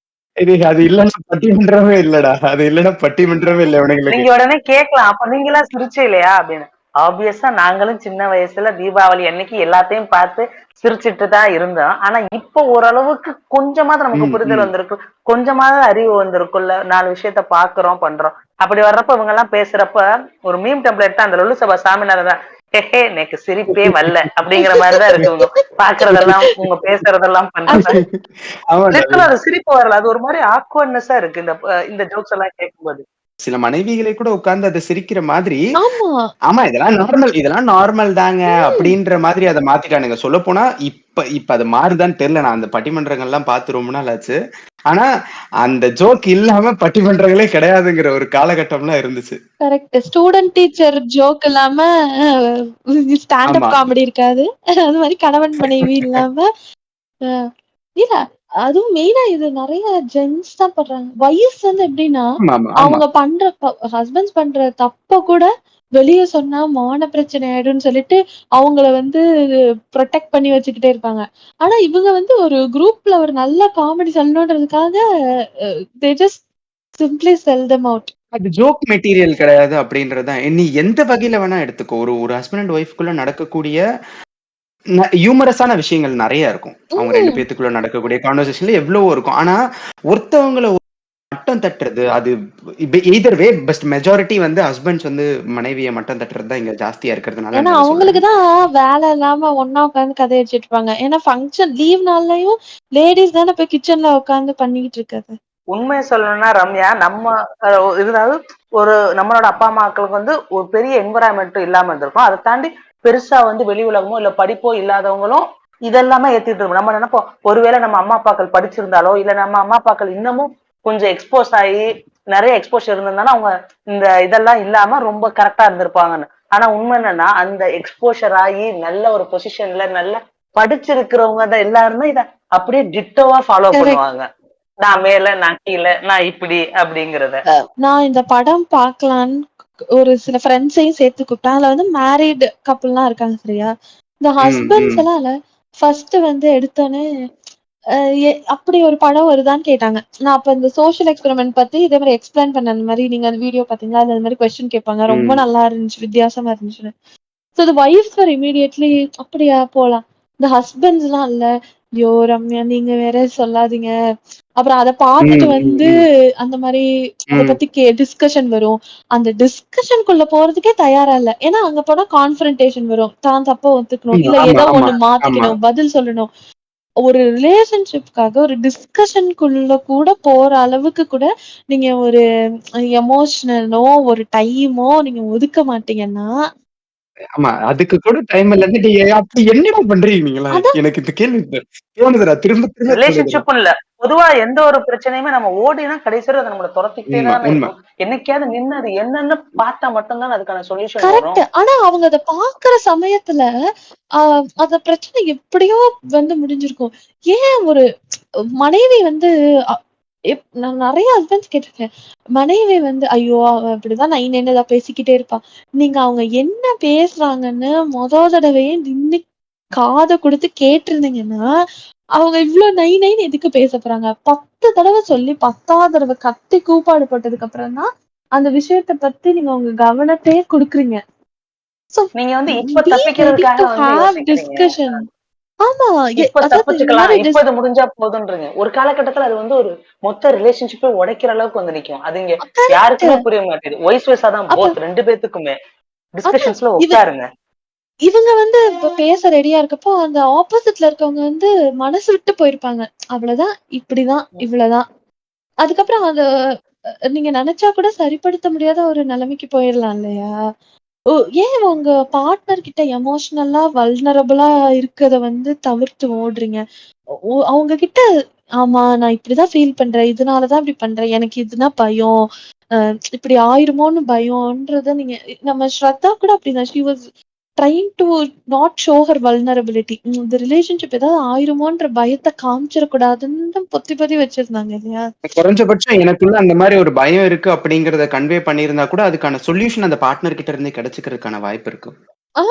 அது இல்லன்னா பட்டிமன்றமே இல்லடா. அது இல்லன்னா பட்டிமன்றமே இல்ல இவனுங்களுக்கு. நீங்க உடனே கேட்கலாம், அப்ப நீங்க எல்லாம் சிரிச்சே இல்லையா அப்படின்னு. ஆப்வியஸா நாங்களும் சின்ன வயசுல தீபாவளி அன்னைக்கு எல்லாத்தையும் பார்த்து சிரிச்சிட்டு தான் இருந்தோம். ஆனா இப்ப ஓரளவுக்கு கொஞ்சமாவது நமக்கு ம், புரிதல் ம். வந்திருக்கு, கொஞ்சமாவது அறிவு வந்திருக்குல்ல, 4 விஷயத்த பாக்குறோம் பண்றோம். அப்படி வர்றப்ப இவங்க எல்லாம் பேசுறப்ப ஒரு மீம் டெம்ப்ளேட் தான் அந்த லொல்லு சபா சாமிநாதன் தான். ஹெஹே எனக்கு சிரிப்பே வரல அப்படிங்கிற மாதிரிதான் இருக்கு இவங்க பாக்குறதெல்லாம், இவங்க பேசுறதெல்லாம் பண்றத. ஆமாடா. லிட்டரலா அது சிரிப்பு வரல, அது ஒரு மாதிரி ஆக்வர்ட்னஸா இருக்கு இந்த ஜோக்ஸ் எல்லாம் கேட்கும்போது. சில மனைவிகளை கூட உட்கார்ந்து அத சிரிக்கிற மாதிரி, ஆமா. ஆமா இதெல்லாம் நார்மல் தாங்க அப்படின்ற மாதிரி அத மாத்திட்டானுங்க. சொல்லப்போனா இப்ப அது மாறுதான்னு தெரியல. நான் அந்த பட்டிமன்றங்கள்லாம் பார்த்து ரொம்ப நாள் ஆச்சு. ஆனா அந்த ஜோக் இல்லாம பட்டிமன்றங்களே கிடையாதுங்கிற ஒரு காலகட்டம்லாம் இருந்துச்சு. கரெக்ட். ஸ்டூடண்ட் டீச்சர் ஜோக் இல்லாம ஸ்டாண்ட் அப் ஆமா. காமெடி இருக்காது. அது மாதிரி கணவன் மனைவி இல்லாம அஹ் இல்ல, அதுவும் மெயினா இது நிறைய ஜென்ஸ் தான் பண்றாங்க. வைஃப்ஸ் வந்து எப்படின்னா ஆமாமா, ஆமா. அவங்க பண்ற ஹஸ்பண்ட்ஸ் பண்ற தப்ப கூட வெளிய சொன்னா மான பிரச்சனை ஆயிடும்னு சொல்லிட்டு அவங்கள வந்து ப்ரொடெக்ட் பண்ணி வச்சுக்கிட்டே இருப்பாங்க. ஆனா இவங்க வந்து ஒரு குரூப்ல ஒரு நல்ல காமெடி சொல்லணுன்றதுக்காக they just simply sell them out. அது ஜோக் மெட்டீரியல் கிடையாது அப்படின்றது தான். நீ எந்த வகையில வேணா எடுத்துக்கோ. ஒரு ஒரு ஹஸ்பண்ட் அண்ட் ஒய்ஃப்குள்ள நடக்கக்கூடிய ஹியூமரஸான விஷயங்கள் நெறைய இருக்கும். அவங்க 2 ம். பேத்துக்குள்ள நடக்கக்கூடிய கான்வர்சேஷன்ல எவ்வளவோ இருக்கும். ஆனா ஒருத்தவங்கள மட்டம் தட்டுறது, அது எய்தர் வே பெஸ்ட் மெஜாரிட்டி வந்து ஹஸ்பண்ட்ஸ் வந்து மனைவிய மட்டம் தட்டுறது தான் இங்க ஜாஸ்தியா ஏன்னா இருக்கிறதுனாலன்னு அத அவங்களுக்கு சொல்றேன். தான் வேலை இல்லாம ஒண்ணா உட்காந்து கதை அடிச்சிட்டு இருப்பாங்க. ஏன்னா ஃபங்க்ஷன் லீவ் நாள்லயும் லேடிஸ் தானே போய் கிச்சன்ல உட்காந்து பண்ணிக்கிட்டு இருக்காது. உண்மையை சொல்லணும்னா ரம்யா, நம்ம இருந்தாவது ஒரு நம்மளோட அப்பா அம்மாக்களுக்கு வந்து ஒரு பெரிய என்விரான்மெண்ட் இல்லாம இருந்திருக்கும். அதை தாண்டி பெருசா வந்து வெளி உலகமோ இல்ல படிப்போ இல்லாதவங்களும் இதெல்லாமே ஏத்திட்டு இருக்கோம். நம்ம நினைப்போம் ஒருவேளை நம்ம அம்மா அப்பாக்கள் படிச்சிருந்தாலோ இல்ல நம்ம அம்மா அப்பாக்கள் இன்னமும் கொஞ்சம் எக்ஸ்போஸ் ஆகி நிறைய எக்ஸ்போஷர் இருந்திருந்தாலும் அவங்க இந்த இதெல்லாம் இல்லாம ரொம்ப கரெக்டா இருந்திருப்பாங்கன்னு. ஆனா உண்மை என்னன்னா அந்த எக்ஸ்போஷர் ஆகி நல்ல ஒரு பொசிஷன்ல நல்ல படிச்சிருக்கிறவங்க தான் எல்லாருமே இத அப்படியே டிட்டோவா ஃபாலோ பண்ணுவாங்க. நான் மேல நான் கீழே நான் இப்படி அப்படிங்கறத. நான் இந்த படம் பார்க்கலான்னு ஒரு சில ஃப்ரெண்ட்ஸையும் சேர்த்து கூப்பிட்டேன். அதுல வந்து மேரிட் கப்புள்லாம் இருக்காங்க சரியா. இந்த ம், ஹஸ்பண்ட்ஸ் ம். எல்லாம் இல்ல ஃபர்ஸ்ட் வந்து எடுத்தோன்னே அப்படி ஒரு படம் வருதான்னு கேட்டாங்க. நான் அப்ப இந்த சோஷியல் எக்ஸ்பெரிமெண்ட் பத்தி இதே மாதிரி எக்ஸ்பிளைன் பண்ண அந்த மாதிரி நீங்க அந்த வீடியோ பாத்தீங்களா, அது மாதிரி கொஸ்டின் கேட்பாங்க. ரொம்ப ம். நல்லா இருந்துச்சு, வித்தியாசமா இருந்துச்சுன்னு. So the wives are immediately அப்படியா போலாம். இந்த ஹஸ்பண்ட்ஸ்லாம் இல்ல, ஐயோ ரம்யா நீங்க வேற சொல்லாதீங்க. அப்புறம் அத பார்த்துட்டு ம், ம், வந்து ம், அந்த மாரி அத ம். பத்தி டிஸ்கஷன் வரும். அந்த டிஸ்கஷனுக்குள்ள போறதுக்கே தயாரா இல்ல. ஏன்னா அங்க போனா கான்ஃபரன்டேஷன் வரும். தான் தப்ப ஒத்துக்கணும். ஆமா, இல்ல ஆமா, ஏதோ ஆமா, ஒண்ணு ஆமா. மாத்திக்கணும், பதில் சொல்லணும். ஒரு ரிலேஷன்ஷிப்காக ஒரு டிஸ்கஷனுக்குள்ள கூட போற அளவுக்கு கூட நீங்க ஒரு எமோஷனலோ, ஒரு டைமோ நீங்க ஒதுக்க மாட்டீங்கன்னா, ஆமா. அதுக்கு கூட டைம் இல்லன்னு நீங்க அப்படி என்னடா பண்றீங்க நீங்கலாம்? அதான் எனக்கு இந்த கேள்வி தோணுதுடா. திரும்ப திரும்ப தோணுதுடா. ரிலேஷன்ஷிப்பும் இல்ல. பொதுவா எந்த ஒரு பிரச்சனையுமே நம்ம ஓடினா கடைசி வரை அது நம்மள தொரத்திக்கிட்டே உண்ம, தானே உண்ம. இருக்கும். என்னைக்காவது நின்னு அது என்னன்னு பார்த்தா மட்டும் தான் அதுக்கான சொல்யூஷன் கரெக்ட். வரும். ஆனா அவங்க அத பாக்குற சமயத்துல, ஆ அந்த பிரச்சனை எப்படியோ வந்து முடிஞ்சிருக்கும். ஏன் ஒரு மனைவி வந்து அ நான் நெறைய ஹஸ்பண்ட்ஸ் கேட்டுருக்கேன். மனைவி வந்து, "ஐயோ! அவ இப்படிதான் நை நைன்னு ஏதாவது பேசிக்கிட்டே இருப்பா." நீங்க அவங்க என்ன பேசுறாங்கன்னு தடவையே நின்னு காத குடுத்து கேட்டிருந்தீங்கன்னா, அவங்க இவ்ளோ நை நைன்னு எதுக்கு பேச போறாங்க? 10 தடவ சொல்லி 10வது தடவ கத்தி கூப்பாடு போட்டதுக்கு அப்புறம் தான், அந்த விஷயத்த பத்தி நீங்க உங்க கவனத்தையே குடுக்குறீங்க. சோ நீங்க வந்து இப்ப பி ரெடி தப்பிக்கிறதுக்காக டூ வந்து ஹேவ் யோசிக்கிறீங்க. டிஸ்கஷன். ஆமா. இப்ப அதாவது இந்த தப்பிச்சுக்கலாம். மாரி இப்ப இது முடிஞ்சா போதுன்றீங்க. ஒரு காலகட்டத்துல அது வந்து ஒரு மொத்த ரிலேஷன்ஷிப்பே உடைக்கிற அளவுக்கு வந்து நிக்கும். அது இங்க கரெக்ட். யாருக்குமே புரிய மாட்டேங்குது. வைஸ் வெர்சா தான் அப்ப போத் 2 பேத்துக்குமே. அதான் டிஸ்கஷன்ஸ்ல இவ உட்காருங்க. இவங்க வந்து இப்ப பேச ரெடியா இருக்கப்போ, அந்த ஆப்போசிட்ல இருக்கவங்க வந்து மனசு விட்டு போயிருப்பாங்க. அவ்வளதான், இப்படிதான், இவ்வளதான். அதுக்கப்புறம் அத நீங்க நெனச்சா கூட சரிப்படுத்த முடியாத ஒரு நிலைமைக்கு போயிரலாம் இல்லையா? ஓ! ஏன் உங்க பார்ட்னர் கிட்ட எமோஷனலா வல்னரபிளா இருக்கத வந்து தவிர்த்து ஓடுறீங்க? அவங்க கிட்ட ஆமா நான் இப்படிதான் ஃபீல் பண்றேன். இதனால தான் இப்படி பண்றேன். எனக்கு இதுனா பயம். அ இப்படி ஆயிருமோன்னு பயம்ன்றத நீங்க நம்ம ஸ்ரத்தா கூட அப்படிதான். She was trying to not show her vulnerability. இந்த ரிலேஷன்ஷிப் ஏதாவது ஆயிருமோன்ற பயத்த காமிச்சிற கூடாதுன்னு பொத்தி பொத்தி வச்சிருந்தாங்க இல்லையா? குறைஞ்சபட்சம் எனக்குள்ள அந்த மாரி ஒரு பயம் இருக்கு அப்படிங்கிறத கன்வே பண்ணியிருந்தா கூட, அதுக்கான சொல்யூஷன் அந்த பார்ட்னர் கிட்ட இருந்தே கிடைச்சுக்கிறதுக்கான வாய்ப்பு இருக்கு. ஆ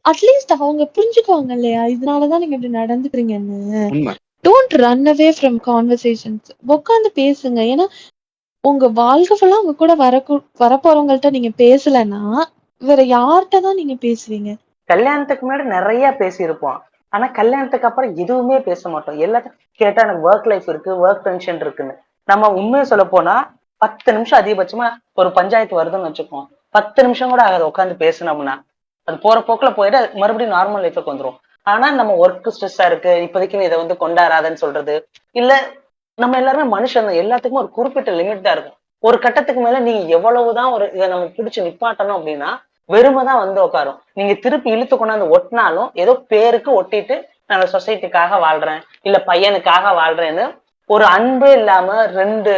அட்லீஸ்ட் அவங்க புரிஞ்சுக்குவாங்க இல்லையா? இதனால தான் நீங்க இப்படி நடந்துக்கிறீங்கன்னு. உண்ம. Don't run away from conversations. உட்கார்ந்து பேசுங்க. ஏன்னா, உங்க வாழ்க்கை ஃபுல்லா உங்க கூட வரப்போறவங்கள்ட்ட நீங்க பேசலன்னா, வேற யார்ட்ட தான் நீங்க பேசுவீங்க? கல்யாணத்துக்கு முன்னாடி நெறைய பேசியிருப்போம். ஆனா கல்யாணத்துக்கு அப்புறம் எதுவுமே பேச மாட்டோம். எல்லாத்தையும் கேட்டா எனக்கு வொர்க் லைஃப் இருக்கு, வொர்க் டென்ஷன் இருக்குன்னு. நம்ம உண்மைய சொல்லப்போனா 10 நிமிஷம் அதிகபட்சமா ஒரு பஞ்சாயத்து வருதுன்னு வச்சுக்குவோம். 10 நிமிஷம் கூட ஆகாது உட்கார்ந்து பேசுனோம்னா. அது போற போக்குல போயிட்டு அது மறுபடியும் நார்மல் லைஃப்க்கு வந்துரும். ஆனா நம்ம ஒர்க் ஸ்ட்ரெஸ்ஸா இருக்கு, இப்போதைக்கு நீ இத வந்து கொண்டாடாதன்னு சொல்றது. இல்ல நம்ம எல்லாருமே மனுஷன் தான். எல்லாத்துக்கும் ஒரு குறிப்பிட்ட லிமிட் தான் இருக்கும். ஒரு கட்டத்துக்கு மேல நீங்க எவ்வளவுதான் ஒரு இத நம்ம பிடிச்சு நிப்பாட்டணும் அப்படின்னா, வெறுமை தான் வந்து உட்காரும். நீங்க திருப்பி இழுத்து கொண்டாந்து ஒட்டினாலும், ஏதோ பேருக்கு ஒட்டிட்டு நான் சொசைட்டிக்காக வாழ்றேன், இல்ல பையனுக்காக வாழ்றேன்னு ஒரு அன்பே இல்லாம 2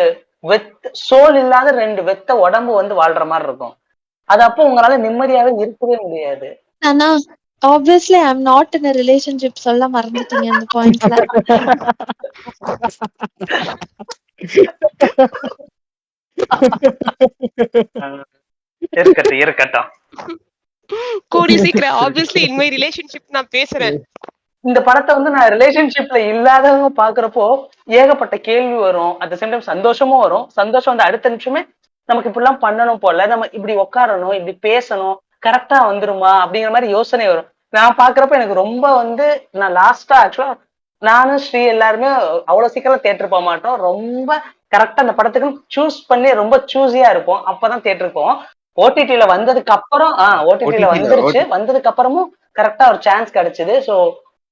சோல் இல்லாத 2 உடம்பு வந்து வாழ்ற மாரி இருக்கும். அது அப்போ உங்களால நிம்மதியாவே இருக்கவே முடியாது. ஆனா, obviously I am not in a relationship சொல்ல மறந்துட்டீங்க அந்த பாயிண்ட்ல. இருக்கட்டும், இருக்கட்டும். கூடிய சீக்கிரம் ஆப்வியஸ்லி இன் மை ரிலேஷன்ஷிப் நான் பேசுறேன். இந்த படத்த வந்து நான் ரிலேஷன்ஷிப்ல இல்லாதவங்க பாக்குறப்போ ஏகப்பட்ட கேள்வி வரும். அட் த சேம் டைம் சந்தோஷமும் வரும். சந்தோஷம் வந்து அடுத்த நிமிஷமே நமக்கு இப்படிலாம் பண்ணணும் போல, நம்ம இப்படி உட்காரணும், இப்படி பேசணும், கரெக்டா வந்துருமா அப்படிங்கிற மாதிரி யோசனை வரும். நான் பாக்குறப்ப எனக்கு ரொம்ப வந்து நான் லாஸ்டா ஆக்சுவலா நானும் ஸ்ரீ எல்லாருமே அவ்வளவு சீக்கிரம் தியேட்டர் போக மாட்டோம். ரொம்ப கரெக்டா அந்த படத்துக்கு சூஸ் பண்ணி ரொம்ப சூஸியா இருப்போம். அப்பதான் தியேட்டருக்கு போவோம். ஓடிடில வந்ததுக்கு அப்புறம் ஓடிடில ஓடிடில வந்துருச்சு. வந்ததுக்கு அப்புறமும் கரெக்டா ஒரு சான்ஸ் கிடைச்சது. சோ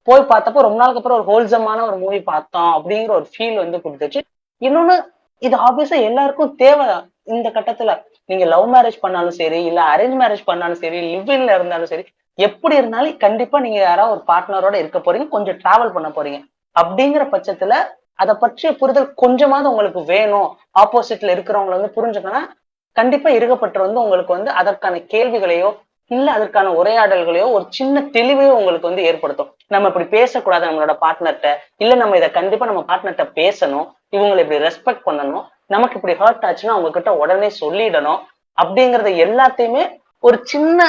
போய் பார்த்தப்போ ரொம்ப நாளுக்கு அப்புறம் ஒரு ஹோல்சமான ஒரு மூவி பார்த்தோம் அப்படிங்கிற ஒரு ஃபீல் வந்து கொடுத்துச்சு. இன்னொன்னு இது ஆப்வியஸா எல்லாருக்கும் தேவை இந்த கட்டத்துல. நீங்க லவ் மேரேஜ் பண்ணாலும் சரி, இல்ல அரேஞ்ச் மேரேஜ் பண்ணாலும் சரி, லிவ் இன்ல இருந்தாலும் சரி, எப்படி இருந்தாலும் கண்டிப்பா நீங்க யாராவது ஒரு பார்ட்னரோட இருக்க போறீங்க, கொஞ்சம் டிராவல் பண்ண போறீங்க. அப்படிங்கிற பட்சத்துல அத பற்றிய புரிதல் கொஞ்சமாவது உங்களுக்கு வேணும். ஆப்போசிட்ல இருக்கிறவங்களை வந்து புரிஞ்சுக்கணும். கண்டிப்பா இருக்கப்பட்டவர் வந்து உங்களுக்கு வந்து அதற்கான கேள்விகளையோ, இல்ல அதற்கான உரையாடல்களையோ ஒரு சின்ன தெளிவையோ உங்களுக்கு வந்து ஏற்படுத்தும். நம்ம இப்படி பேசக்கூடாது நம்மளோட பார்ட்னர்ட்ட. இல்ல நம்ம இத கண்டிப்பா நம்ம பார்ட்னர்ட்ட பேசணும். இவங்களை இப்படி ரெஸ்பெக்ட் பண்ணணும். நமக்கு இப்படி ஹர்ட் ஆச்சுன்னா அவங்க கிட்ட உடனே சொல்லிடணும். அப்படிங்கறத எல்லாத்தையுமே ஒரு சின்ன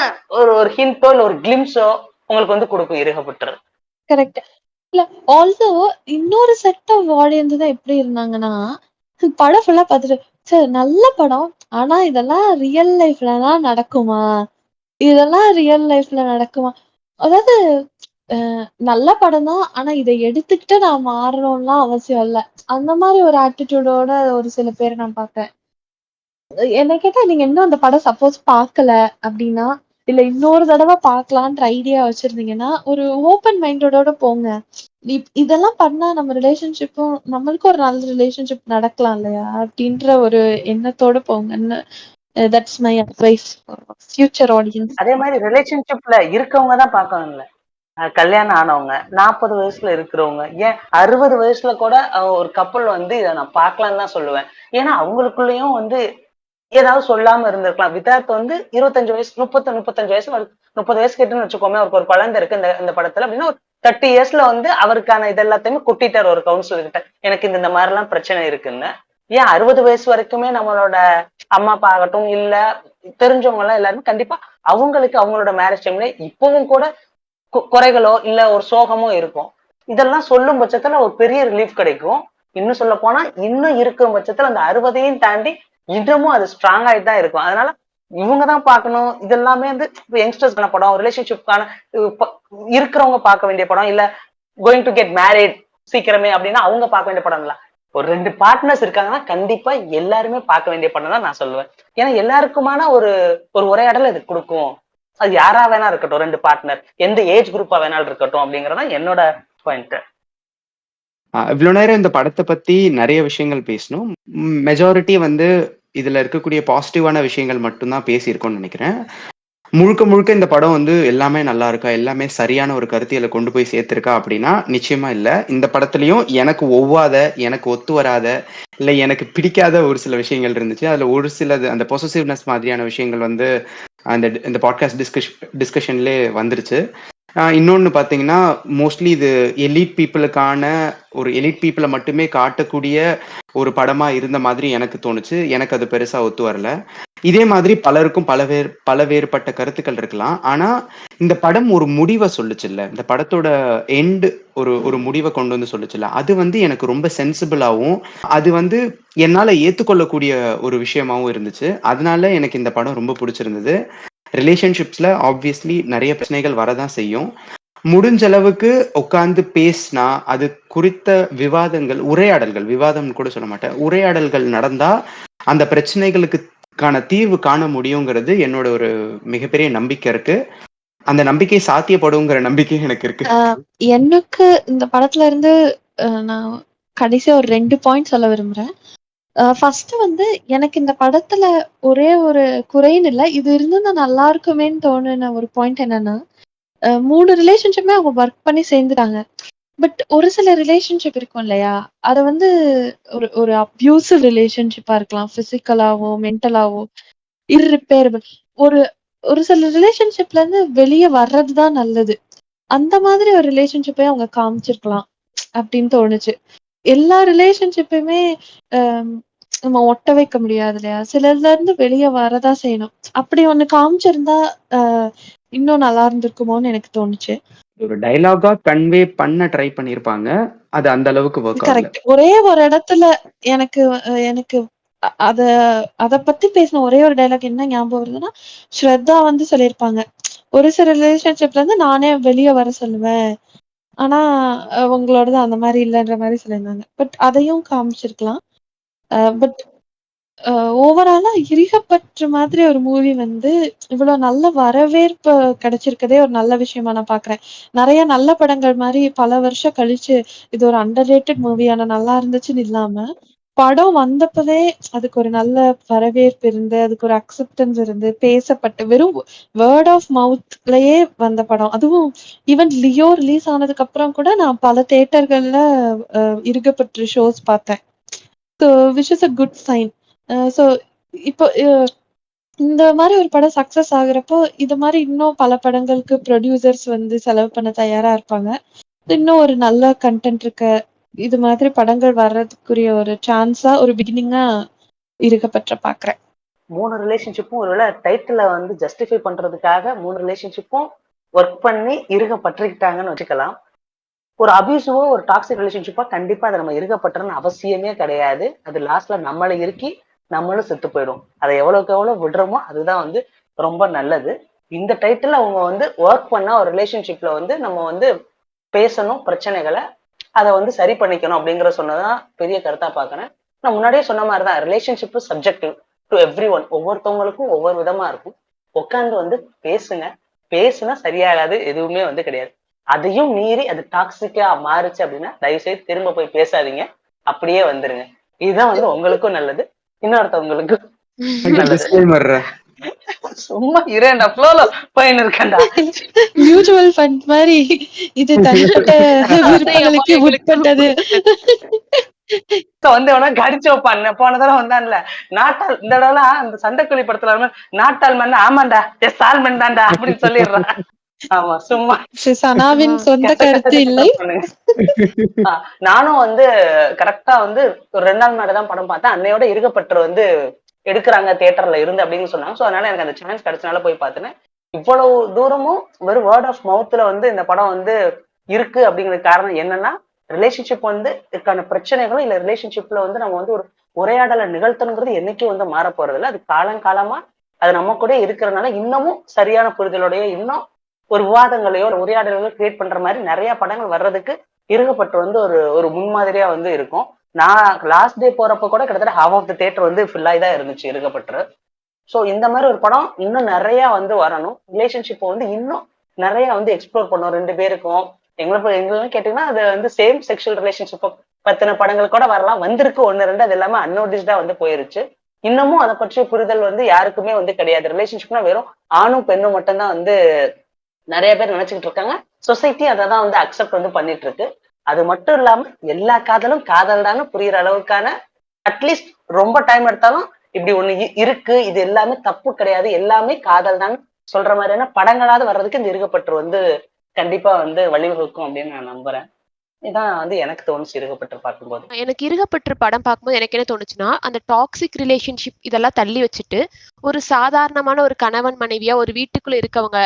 ஒரு ஹிண்டோ இல்ல ஒரு கிளிம்ஸோ உங்களுக்கு வந்து கொடுக்கும் இருகப்பட்டது. கரெக்ட். இல்ல ஆல்சோ இன்னொரு செட் ஆஃப் ஆடியன்ஸ் தான் எப்படி இருந்தாங்கன்னா, படம் ஃபுல்லா பார்த்துட்டு, "ச்சே நல்ல படம். ஆனா இதெல்லாம் ரியல் லைஃப்லலாம் நடக்குமா? இதெல்லாம் ரியல் லைஃப்ல நடக்குமா?" அதாவது நல்ல படம் தான். ஆனா இதை எடுத்துக்கிட்டு நான் மாறணும்லாம் அவசியம் இல்ல. அந்த மாதிரி ஒரு ஆட்டிடியூடோட ஒரு சில பேரை நான் பார்ப்பேன். என்ன கேட்டா நீங்க இன்னும் அந்த படம் சப்போஸ் பார்க்கல அப்படின்னா, இல்ல இன்னொரு தடவை பார்க்கலான்ற ஐடியா வச்சிருந்தீங்கன்னா, ஒரு ஓப்பன் மைண்டடோட போங்க. இதெல்லாம் பண்ணா நம்ம ரிலேஷன்ஷிப்பும் நம்மளுக்கும் ஒரு நல்ல ரிலேஷன்ஷிப் நடக்கலாம் இல்லையா? அப்படின்ற ஒரு எண்ணத்தோட போங்கன்னு that's my advice future audience. அதே மாதிரி ரிலேஷன்ஷிப்ல இருக்கவங்க தான் பார்க்கணும்ல. கல்யாணம் ஆனவங்க 40 வயசுல இருக்கிறவங்க, ஏன் 60 வயசுல கூட ஒரு கப்பல் வந்து இதை நான் பார்க்கலான்னு தான் சொல்லுவேன். ஏன்னா அவங்களுக்குள்ளயும் வந்து ஏதாவது சொல்லாம இருந்திருக்கலாம். விதார்த் வந்து 25 வயசு 35 வயசு 30 வயசு கிட்டன்னு வச்சுக்கோமே, அவருக்கு ஒரு குழந்தை இருக்கு இந்த படத்துல அப்படின்னா, ஒரு 30 இயர்ஸ்ல வந்து அவருக்கான இது எல்லாத்தையுமே கொட்டிட்டார் ஒரு கவுன்சிலர் கிட்ட. எனக்கு இந்த மாதிரி எல்லாம் பிரச்சனை இருக்குன்னு. ஏன் 60 வயசு வரைக்குமே நம்மளோட அம்மா அப்பா ஆகட்டும், இல்ல தெரிஞ்சவங்க எல்லாம் எல்லாருமே கண்டிப்பா அவங்களுக்கு அவங்களோட மேரேஜ் டைம்ல இப்பவும் கூட குறைகளோ இல்ல ஒரு சோகமோ இருக்கும். இதெல்லாம் சொல்லும் பட்சத்துல ஒரு பெரிய ரிலீஃப் கிடைக்கும். இன்னும் சொல்ல போனா இன்னும் இருக்கும் பட்சத்துல அந்த 60ஐயும் தாண்டி இன்னமும் அது ஸ்ட்ராங் ஆயிட்டு தான் இருக்கும். அதனால இவங்கதான் பார்க்கணும். இதெல்லாமே வந்து யங்ஸ்டர்ஸ்க்கான படம், ரிலேஷன்ஷிப்கான இருக்கிறவங்க பார்க்க வேண்டிய படம், இல்ல கோயிங் டு கெட் மேரிட் சீக்கிரமே அப்படின்னா அவங்க பார்க்க வேண்டிய படம் இல்ல. ஒரு 2 பார்ட்னர்ஸ் இருக்காங்கன்னா கண்டிப்பா எல்லாருமே பார்க்க வேண்டிய படம் தான் நான் சொல்லுவேன். ஏன்னா எல்லாருக்குமான ஒரு உரையாடல் இது கொடுக்கும். அது யாரா வேணா இருக்கட்டும், 2 பார்ட்னர் எந்த ஏஜ் குரூப்பா வேணாலும் இருக்கட்டும் அப்படிங்கறதான் என்னோட பாயிண்ட். இவ்வளவு நேரம் இந்த படத்தை பத்தி நிறைய விஷயங்கள் பேசணும். மெஜாரிட்டி வந்து இதுல இருக்கக்கூடிய பாசிட்டிவான விஷயங்கள் மட்டும்தான் பேசியிருக்கோம்னு நினைக்கிறேன். முழுக்க முழுக்க இந்த படம் வந்து எல்லாமே நல்லா இருக்கா, எல்லாமே சரியான ஒரு கருத்தியலை கொண்டு போய் சேர்த்திருக்கா அப்படின்னா நிச்சயமா இல்ல. இந்த படத்துலயும் எனக்கு ஒவ்வாத, எனக்கு ஒத்து வராத, இல்ல எனக்கு பிடிக்காத ஒரு சில விஷயங்கள் இருந்துச்சு. அதுல ஒரு சிலது அந்த பொசசிவ்னஸ் மாதிரியான விஷயங்கள் வந்து இந்த பாட்காஸ்ட் டிஸ்கஷன்லேயே வந்துருச்சு. இன்னொன்னு பாத்தீங்கன்னா, மோஸ்ட்லி இது எலீட் பீப்புளுக்கான ஒரு எலீட் பீப்புளை மட்டுமே காட்டக்கூடிய ஒரு படமா இருந்த மாதிரி எனக்கு தோணுச்சு. எனக்கு அது பெருசா ஒத்து வரல. இதே மாதிரி பலருக்கும் பல வேறுபட்ட கருத்துக்கள் இருக்கலாம். ஆனா இந்த படம் ஒரு முடிவை சொல்லுச்சுல்ல, இந்த படத்தோட எண்ட் ஒரு முடிவை கொண்டு வந்து சொல்லுச்சுல்ல, அது வந்து எனக்கு ரொம்ப சென்சிபிளாவும், அது வந்து என்னால ஏத்துக்கொள்ளக்கூடிய ஒரு விஷயமாவும் இருந்துச்சு. அதனால எனக்கு இந்த படம் ரொம்ப பிடிச்சிருந்தது. ரிலேஷன்ஷிப்ஸ்ல ஆப்வியஸ்லி நிறைய பிரச்சனைகள் வரதான் செய்யும். முடிஞ்ச அளவுக்கு உட்கார்ந்து பேசினா அது குறித்த விவாதங்கள், உரையாடல்கள், விவாதம்னு கூட சொல்ல மாட்டேன், உரையாடல்கள் நடந்தா அந்த பிரச்சனைகளுக்கான தீர்வு காண முடியுங்கிறது என்னோட ஒரு மிகப்பெரிய நம்பிக்கை இருக்கு. அந்த நம்பிக்கை சாத்தியப்படுங்கிற நம்பிக்கை எனக்கு இருக்கு. எனக்கு இந்த படத்துல இருந்து நான் கடைசியா ஒரு 2 பாயிண்ட் சொல்ல விரும்புறேன். ஃபர்ஸ்ட் வந்து எனக்கு இந்த படத்துல ஒரே ஒரு குறைன்னு இல்ல, இது இருந்தா நல்லா இருக்குமேன்னு தோணுன ஒரு பாயிண்ட் என்னன்னா, 3 ரிலேஷன்ஷிப்புமே அவங்க ஒர்க் பண்ணி சேர்ந்துட்டாங்க. பட் ஒரு சில ரிலேஷன்ஷிப் இருக்கும் இல்லையா? அத வந்து ஒரு ஒரு அப்யூசிவ் ரிலேஷன்ஷிப்பா இருக்கலாம். பிசிக்கலாவோ, மென்டலாவோ இர்ரிப்பேரபிள். ஒரு ஒரு சில ரிலேஷன்ஷிப்ல இருந்து வெளிய வர்றது தான் நல்லது. அந்த மாதிரி ஒரு ரிலேஷன்ஷிப்பே அவங்க காமிச்சிருக்கலாம் அப்படின்னு தோணுச்சு. எல்லா ரிலேஷன்ஷிப்பயுமே நம்ம ஒட்ட வைக்க முடியாது இல்லையா? சிலதுல இருந்து வெளிய வரதான் செய்யணும். அப்படி ஒண்ணு காமிச்சிருந்தா அ இன்னும் நல்லா இருந்திருக்குமோன்னு எனக்கு தோணுச்சு. ஒரு டயலாகா கன்வே பண்ண ட்ரை பண்ணியிருப்பாங்க. அது அந்த அளவுக்கு ஒர்க் ஆகல. கரெக்ட். ஒரே ஒரு இடத்துல எனக்கு எனக்கு அத அத பத்தி பேசின ஒரே ஒரு டயலாக் என்ன ஞாபகம் வருதுன்னா, ஸ்ரத்தா வந்து சொல்லியிருப்பாங்க. ஒரு சில ரிலேஷன்ஷிப்ல இருந்து நானே வெளிய வர சொல்லுவேன். ஆனா உங்களோடது அந்த மாரி இல்லன்ற மாரி சொல்லியிருந்தாங்க. பட் அதையும் காமிச்சிருக்கலாம். பட் ஓவராலா இறுகப்பற்று மாதிரி ஒரு மூவி வந்து இவ்வளோ நல்ல வரவேற்பு கிடைச்சிருக்கதே ஒரு நல்ல விஷயமா நான் பார்க்குறேன். நெறைய நல்ல படங்கள் மாரி பல வருஷம் கழிச்சு இது ஒரு அண்டர் ரேட்டட் மூவியான நல்லா இருந்துச்சுன்னு இல்லாம, படம் வந்தப்பவே அதுக்கு ஒரு நல்ல வரவேற்பு இருந்து, அதுக்கு ஒரு அக்செப்டன்ஸ் இருந்து, பேசப்பட்டு வெறும் வேர்ட் ஆஃப் மவுத்லயே வந்த படம். அதுவும் ஈவன் லியோ ரிலீஸ் ஆனதுக்கு அப்புறம் கூட நான் பல தியேட்டர்கள்ல இறுகப்பற்று ஷோஸ் பார்த்தேன். So which is a good sign. So இப்போ இந்த மாரி ஒரு படம் சக்சஸ் ஆகுறப்போ, இது மாரி இன்னும் பல படங்களுக்கு ப்ரொடியூசர்ஸ் வந்து செலவு பண்ண தயாரா இருப்பாங்க. இன்னும் ஒரு நல்ல கன்டென்ட் இருக்க இது மாதிரி படங்கள் வர்றதுக்குரிய ஒரு சான்ஸா, ஒரு பிகினிங்கா இருக்கப்பெற்ற பார்க்குறேன். 3 ரிலேஷன்ஷிப்பும் ஒருவேளை டைட்டில வந்து ஜஸ்டிஃபை பண்றதுக்காக 3 ரிலேஷன்ஷிப்பும் ஒர்க் பண்ணி இருக பற்றிக்கிட்டாங்கன்னு வச்சுக்கலாம். ஒரு அபியூசிவோ ஒரு டாக்ஸிக் ரிலேஷன்ஷிப்பா கண்டிப்பா அதை நம்ம இருக்கப்பட்டணும்னு அவசியமே கிடையாது. அது லாஸ்ட்ல நம்மளை இறுக்கி நம்மளும் செத்து போயிடும். அதை எவ்வளவுக்கு எவ்வளவு விடுறோமோ அதுதான் வந்து ரொம்ப நல்லது. இந்த டைட்டில் அவங்க வந்து ஒர்க் பண்ணா ஒரு ரிலேஷன்ஷிப்ல வந்து நம்ம வந்து பேசணும் பிரச்சனைகளை, அதை வந்து சரி பண்ணிக்கணும் அப்படிங்கிற சொன்னதான் பெரிய கருத்தா பாக்குறேன். நான் முன்னாடியே சொன்ன மாதிரிதான் relationship subjective to every one, ஒவ்வொருத்தவங்களுக்கும் ஒவ்வொரு விதமா இருக்கும். உட்காந்து வந்து பேசுங்க, பேசுனா சரியாகாது எதுவுமே வந்து கிடையாது. அதையும் மீறி அது டாக்ஸிக்கா மாறுச்சு அப்படின்னா தயவுசெய்து திரும்ப போய் பேசாதீங்க, அப்படியே வந்துருங்க. இதுதான் வந்து உங்களுக்கும் நல்லது, இன்னொருத்தவங்களுக்கும் நல்லது. டிஸ்க்ளைமர். சும்மா இரேண்டா ஃப்ளோல போயின்னு இருக்கேன்டா. மியூச்சுவல் ஃபண்ட் மாதிரி இது தனிப்பட்ட விருப்பங்களுக்கு உட்பட்டது. வந்து எவனா கடிச்சு வைப்பான். போன தடவை வந்தான்ல நாட்டால், இந்த தடவை அந்த சண்டைக்குழி படத்துல வரும்போது நாட்டால் மண்ணா ஆமாண்டா எஸ் ஆல்மன் தான்டா அப்படின்னு சொல்லிடுறான். ஆமா சும்மா சனாவின் சொந்த கெட்ட கருத்து கெட்ட இல்லை. பண்ணுங்க. நானும் வந்து கரெக்டா வந்து ஒரு 2 நாள் முன்னாடி தான் படம் பார்த்தேன். அன்னையோட இருக்கப்பட்டு வந்து எடுக்கிறாங்க தியேட்டர்ல இருந்து அப்படின்னு சொன்னாங்க. சோ அதனால எனக்கு அந்த சான்ஸ் கிடைச்சனால போய் பார்த்தேன். இவ்வளவு தூரமும் வெறும் வேர்ட் ஆஃப் மவுத்ல வந்து இந்த படம் வந்து இருக்கு அப்படிங்கிறது காரணம் என்னன்னா, ரிலேஷன்ஷிப் வந்து இதுக்கான பிரச்சனைகளும் இல்ல ரிலேஷன்ஷிப்ல வந்து நம்ம வந்து ஒரு உரையாடலை நிகழ்த்தணுங்கிறது என்னைக்கும் வந்து மாற போறது இல்லை. அது காலங்காலமா அது நம்ம கூட இருக்கிறதுனால இன்னமும் சரியான புரிதலோடய இன்னும் ஒரு விவாதங்களையோ ஒரு உரையாடல்களோ கிரியேட் பண்ற மாதிரி நிறைய படங்கள் வர்றதுக்கு இருக்கப்பட்டு வந்து ஒரு ஒரு முன்மாதிரியா வந்து இருக்கும். நான் லாஸ்ட் டே போறப்ப கூட கிட்டத்தட்ட ஹாஃப் ஆஃப் த தியேட்டர் வந்து ஃபுல்லாகி தான் இருந்துச்சு இருக்கப்பட்டு. ஸோ இந்த மாதிரி ஒரு படம் இன்னும் நிறைய வந்து வரணும். ரிலேஷன்ஷிப்பை வந்து இன்னும் நிறைய வந்து எக்ஸ்ப்ளோர் பண்ணும் 2 பேருக்கும். எங்களுக்கு கேட்டீங்கன்னா அது வந்து சேம் செக்ஷுவல் ரிலேஷன்ஷிப்பை பத்தின படங்கள் கூட வரலாம், வந்திருக்கு 1-2, அது எல்லாமே அன்நோட்டிஸ்டா வந்து போயிருச்சு. இன்னமும் அதை பற்றிய புரிதல் வந்து யாருக்குமே வந்து கிடையாது. ரிலேஷன்ஷிப்னா வெறும் ஆணும் பெண்ணும் மட்டும்தான் வந்து நிறைய பேர் நினைச்சுக்கிட்டு இருக்காங்க. சொசைட்டி அதை தான் வந்து அக்செப்ட் வந்து பண்ணிட்டு இருக்கு. அது மட்டும் இல்லாம எல்லா காதலும் காதல் தானே புரியுற அளவுக்கான அட்லீஸ்ட் ரொம்ப டைம் எடுத்தாலும் இப்படி ஒண்ணு இருக்கு, இது எல்லாமே தப்பு கிடையாது, எல்லாமே காதல் தான் சொல்ற மாதிரியான படங்களாவது வர்றதுக்கு இந்த இருக்கப்பட்டு வந்து கண்டிப்பா வந்து வழிவகுக்கும் அப்படின்னு நான் நம்புறேன். இதான் வந்து எனக்கு தோணுச்சு இருக்கப்பட்டு பார்க்கும்போது. எனக்கு இருகப்பற்று படம் பார்க்கும்போது எனக்கு என்ன தோணுச்சுன்னா, அந்த டாக்ஸிக் ரிலேஷன்ஷிப் இதெல்லாம் தள்ளி வச்சுட்டு, ஒரு சாதாரணமான ஒரு கணவன் மனைவியா ஒரு வீட்டுக்குள்ள இருக்கவங்க,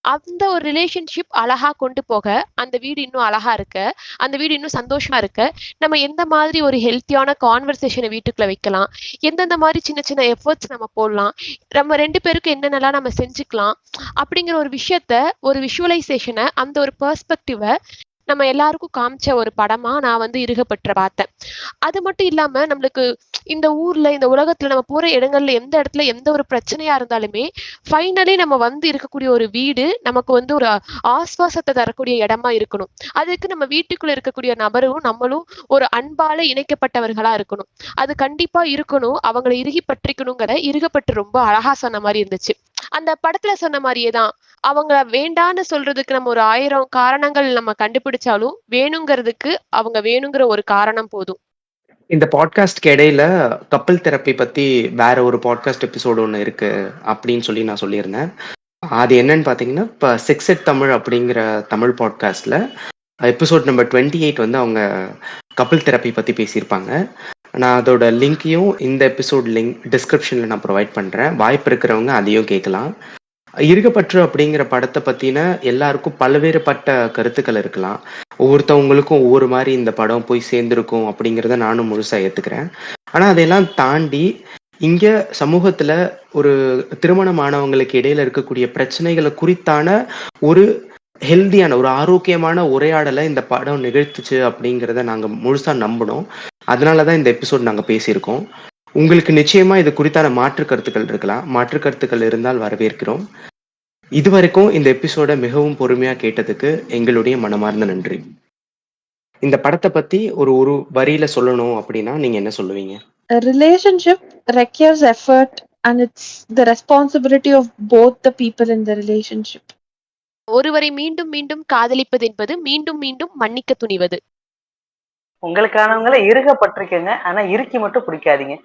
அந்த ஒரு ரிலேஷன்ஷிப் அழகா கொண்டு போக, அந்த வீடு இன்னும் அழகா இருக்க, அந்த வீடு இன்னும் சந்தோஷமா இருக்க, நம்ம எந்த மாதிரி ஒரு ஹெல்த்தியான கான்வர்சேஷனை வீட்டுக்குள்ள வைக்கலாம், எந்தெந்த மாதிரி சின்ன சின்ன எஃபர்ட்ஸ் நம்ம போடலாம், நம்ம 2 பேருக்கும் என்னென்னலாம் நம்ம செஞ்சுக்கலாம், அப்படிங்கிற ஒரு விஷயத்த, ஒரு விஷுவலைசேஷனை, அந்த ஒரு பெர்ஸ்பெக்டிவை நம்ம எல்லாருக்கும் காமிச்ச ஒரு படமா நான் வந்து இருகப்பற்ற பார்த்தேன். அது மட்டும் இல்லாம நம்மளுக்கு இந்த ஊர்ல இந்த உலகத்துல நம்ம போற இடங்கள்ல எந்த இடத்துல எந்த ஒரு பிரச்சனையா இருந்தாலுமே ஃபைனலி நம்ம வந்து இருக்கக்கூடிய ஒரு வீடு நமக்கு வந்து ஒரு ஆஸ்வாசத்தை தரக்கூடிய இடமா இருக்கணும். அதுக்கு நம்ம வீட்டுக்குள்ள இருக்கக்கூடிய நபரும் நம்மளும் ஒரு அன்பால இணைக்கப்பட்டவர்களா இருக்கணும். அது கண்டிப்பா இருக்கணும். அவங்களை இறுகி பற்றிக்கணுங்கிற இருகப்பட்டு ரொம்ப அழகா சொன்ன மாதிரி இருந்துச்சு. அந்த படத்துல சொன்ன மாதிரியேதான் அவங்க வேண்டான்னு சொல்றதுக்கு நம்ம ஒரு 1000 காரணங்கள் நம்ம கண்டுபிடிச்சாலும் வேணுங்கிறதுக்கு அவங்க வேணுங்கிற ஒரு காரணம் போதும். இந்த பாட்காஸ்ட்க்கு இடையில கப்பிள் தெரப்பி பத்தி வேற ஒரு பாட்காஸ்ட் எபிசோடு ஒன்று இருக்கு அப்படின்னு சொல்லி நான் சொல்லியிருந்தேன். அது என்னன்னு பார்த்தீங்கன்னா, இப்போ செக்ஸ் எட் தமிழ் அப்படிங்கிற தமிழ் பாட்காஸ்ட்ல எபிசோட் நம்பர் 28 வந்து அவங்க கப்பிள் தெரப்பி பத்தி பேசியிருப்பாங்க. நான் அதோட லிங்கையும் இந்த எபிசோட் லிங்க் டிஸ்கிரிப்ஷன்ல நான் ப்ரொவைட் பண்றேன். வாய்ப்பு இருக்கிறவங்க அதையும் கேட்கலாம். இருகப்பற்று அப்படிங்கிற படத்தை பத்தின எல்லாருக்கும் பல்வேறுபட்ட கருத்துக்கள் இருக்கலாம். ஒவ்வொருத்தவங்களுக்கும் ஒவ்வொரு மாதிரி இந்த படம் போய் சேர்ந்திருக்கும் அப்படிங்கிறத நானும் முழுசா ஏத்துக்கிறேன். ஆனா அதையெல்லாம் தாண்டி இங்க சமூகத்துல ஒரு திருமணமானவங்களுக்கு இடையில இருக்கக்கூடிய பிரச்சனைகளை குறித்தான ஒரு ஹெல்தியான ஒரு ஆரோக்கியமான உரையாடலை இந்த படம் நிகழ்த்துச்சு அப்படிங்கிறத நாங்க முழுசா நம்பணும். அதனாலதான் இந்த எபிசோட் நாங்க பேசியிருக்கோம். உங்களுக்கு நிச்சயமா இது குறித்தான மாற்று கருத்துக்கள் இருக்கலாம். மாற்று கருத்துக்கள் இருந்தால் வரவேற்கிறோம். இதுவரைக்கும் இந்த எபிசோட மிகவும் பொறுமையா கேட்டதுக்கு எங்களுடைய மனமார்ந்த நன்றி. இந்த படத்தை பத்தி ஒரு வரியில சொல்லணும் அப்படின்னா நீங்க என்ன சொல்லுவீங்க? A relationship requires effort and it's the responsibility of both the people in the relationship. ஒருவரை மீண்டும் மீண்டும் காதலிப்பது என்பது மீண்டும் மீண்டும் மன்னிக்க துணிவது. உங்களுக்கானவங்களை இருக்கப்பட்டிருக்கீங்க, ஆனா இறுக்கி மட்டும் பிடிக்காதீங்க.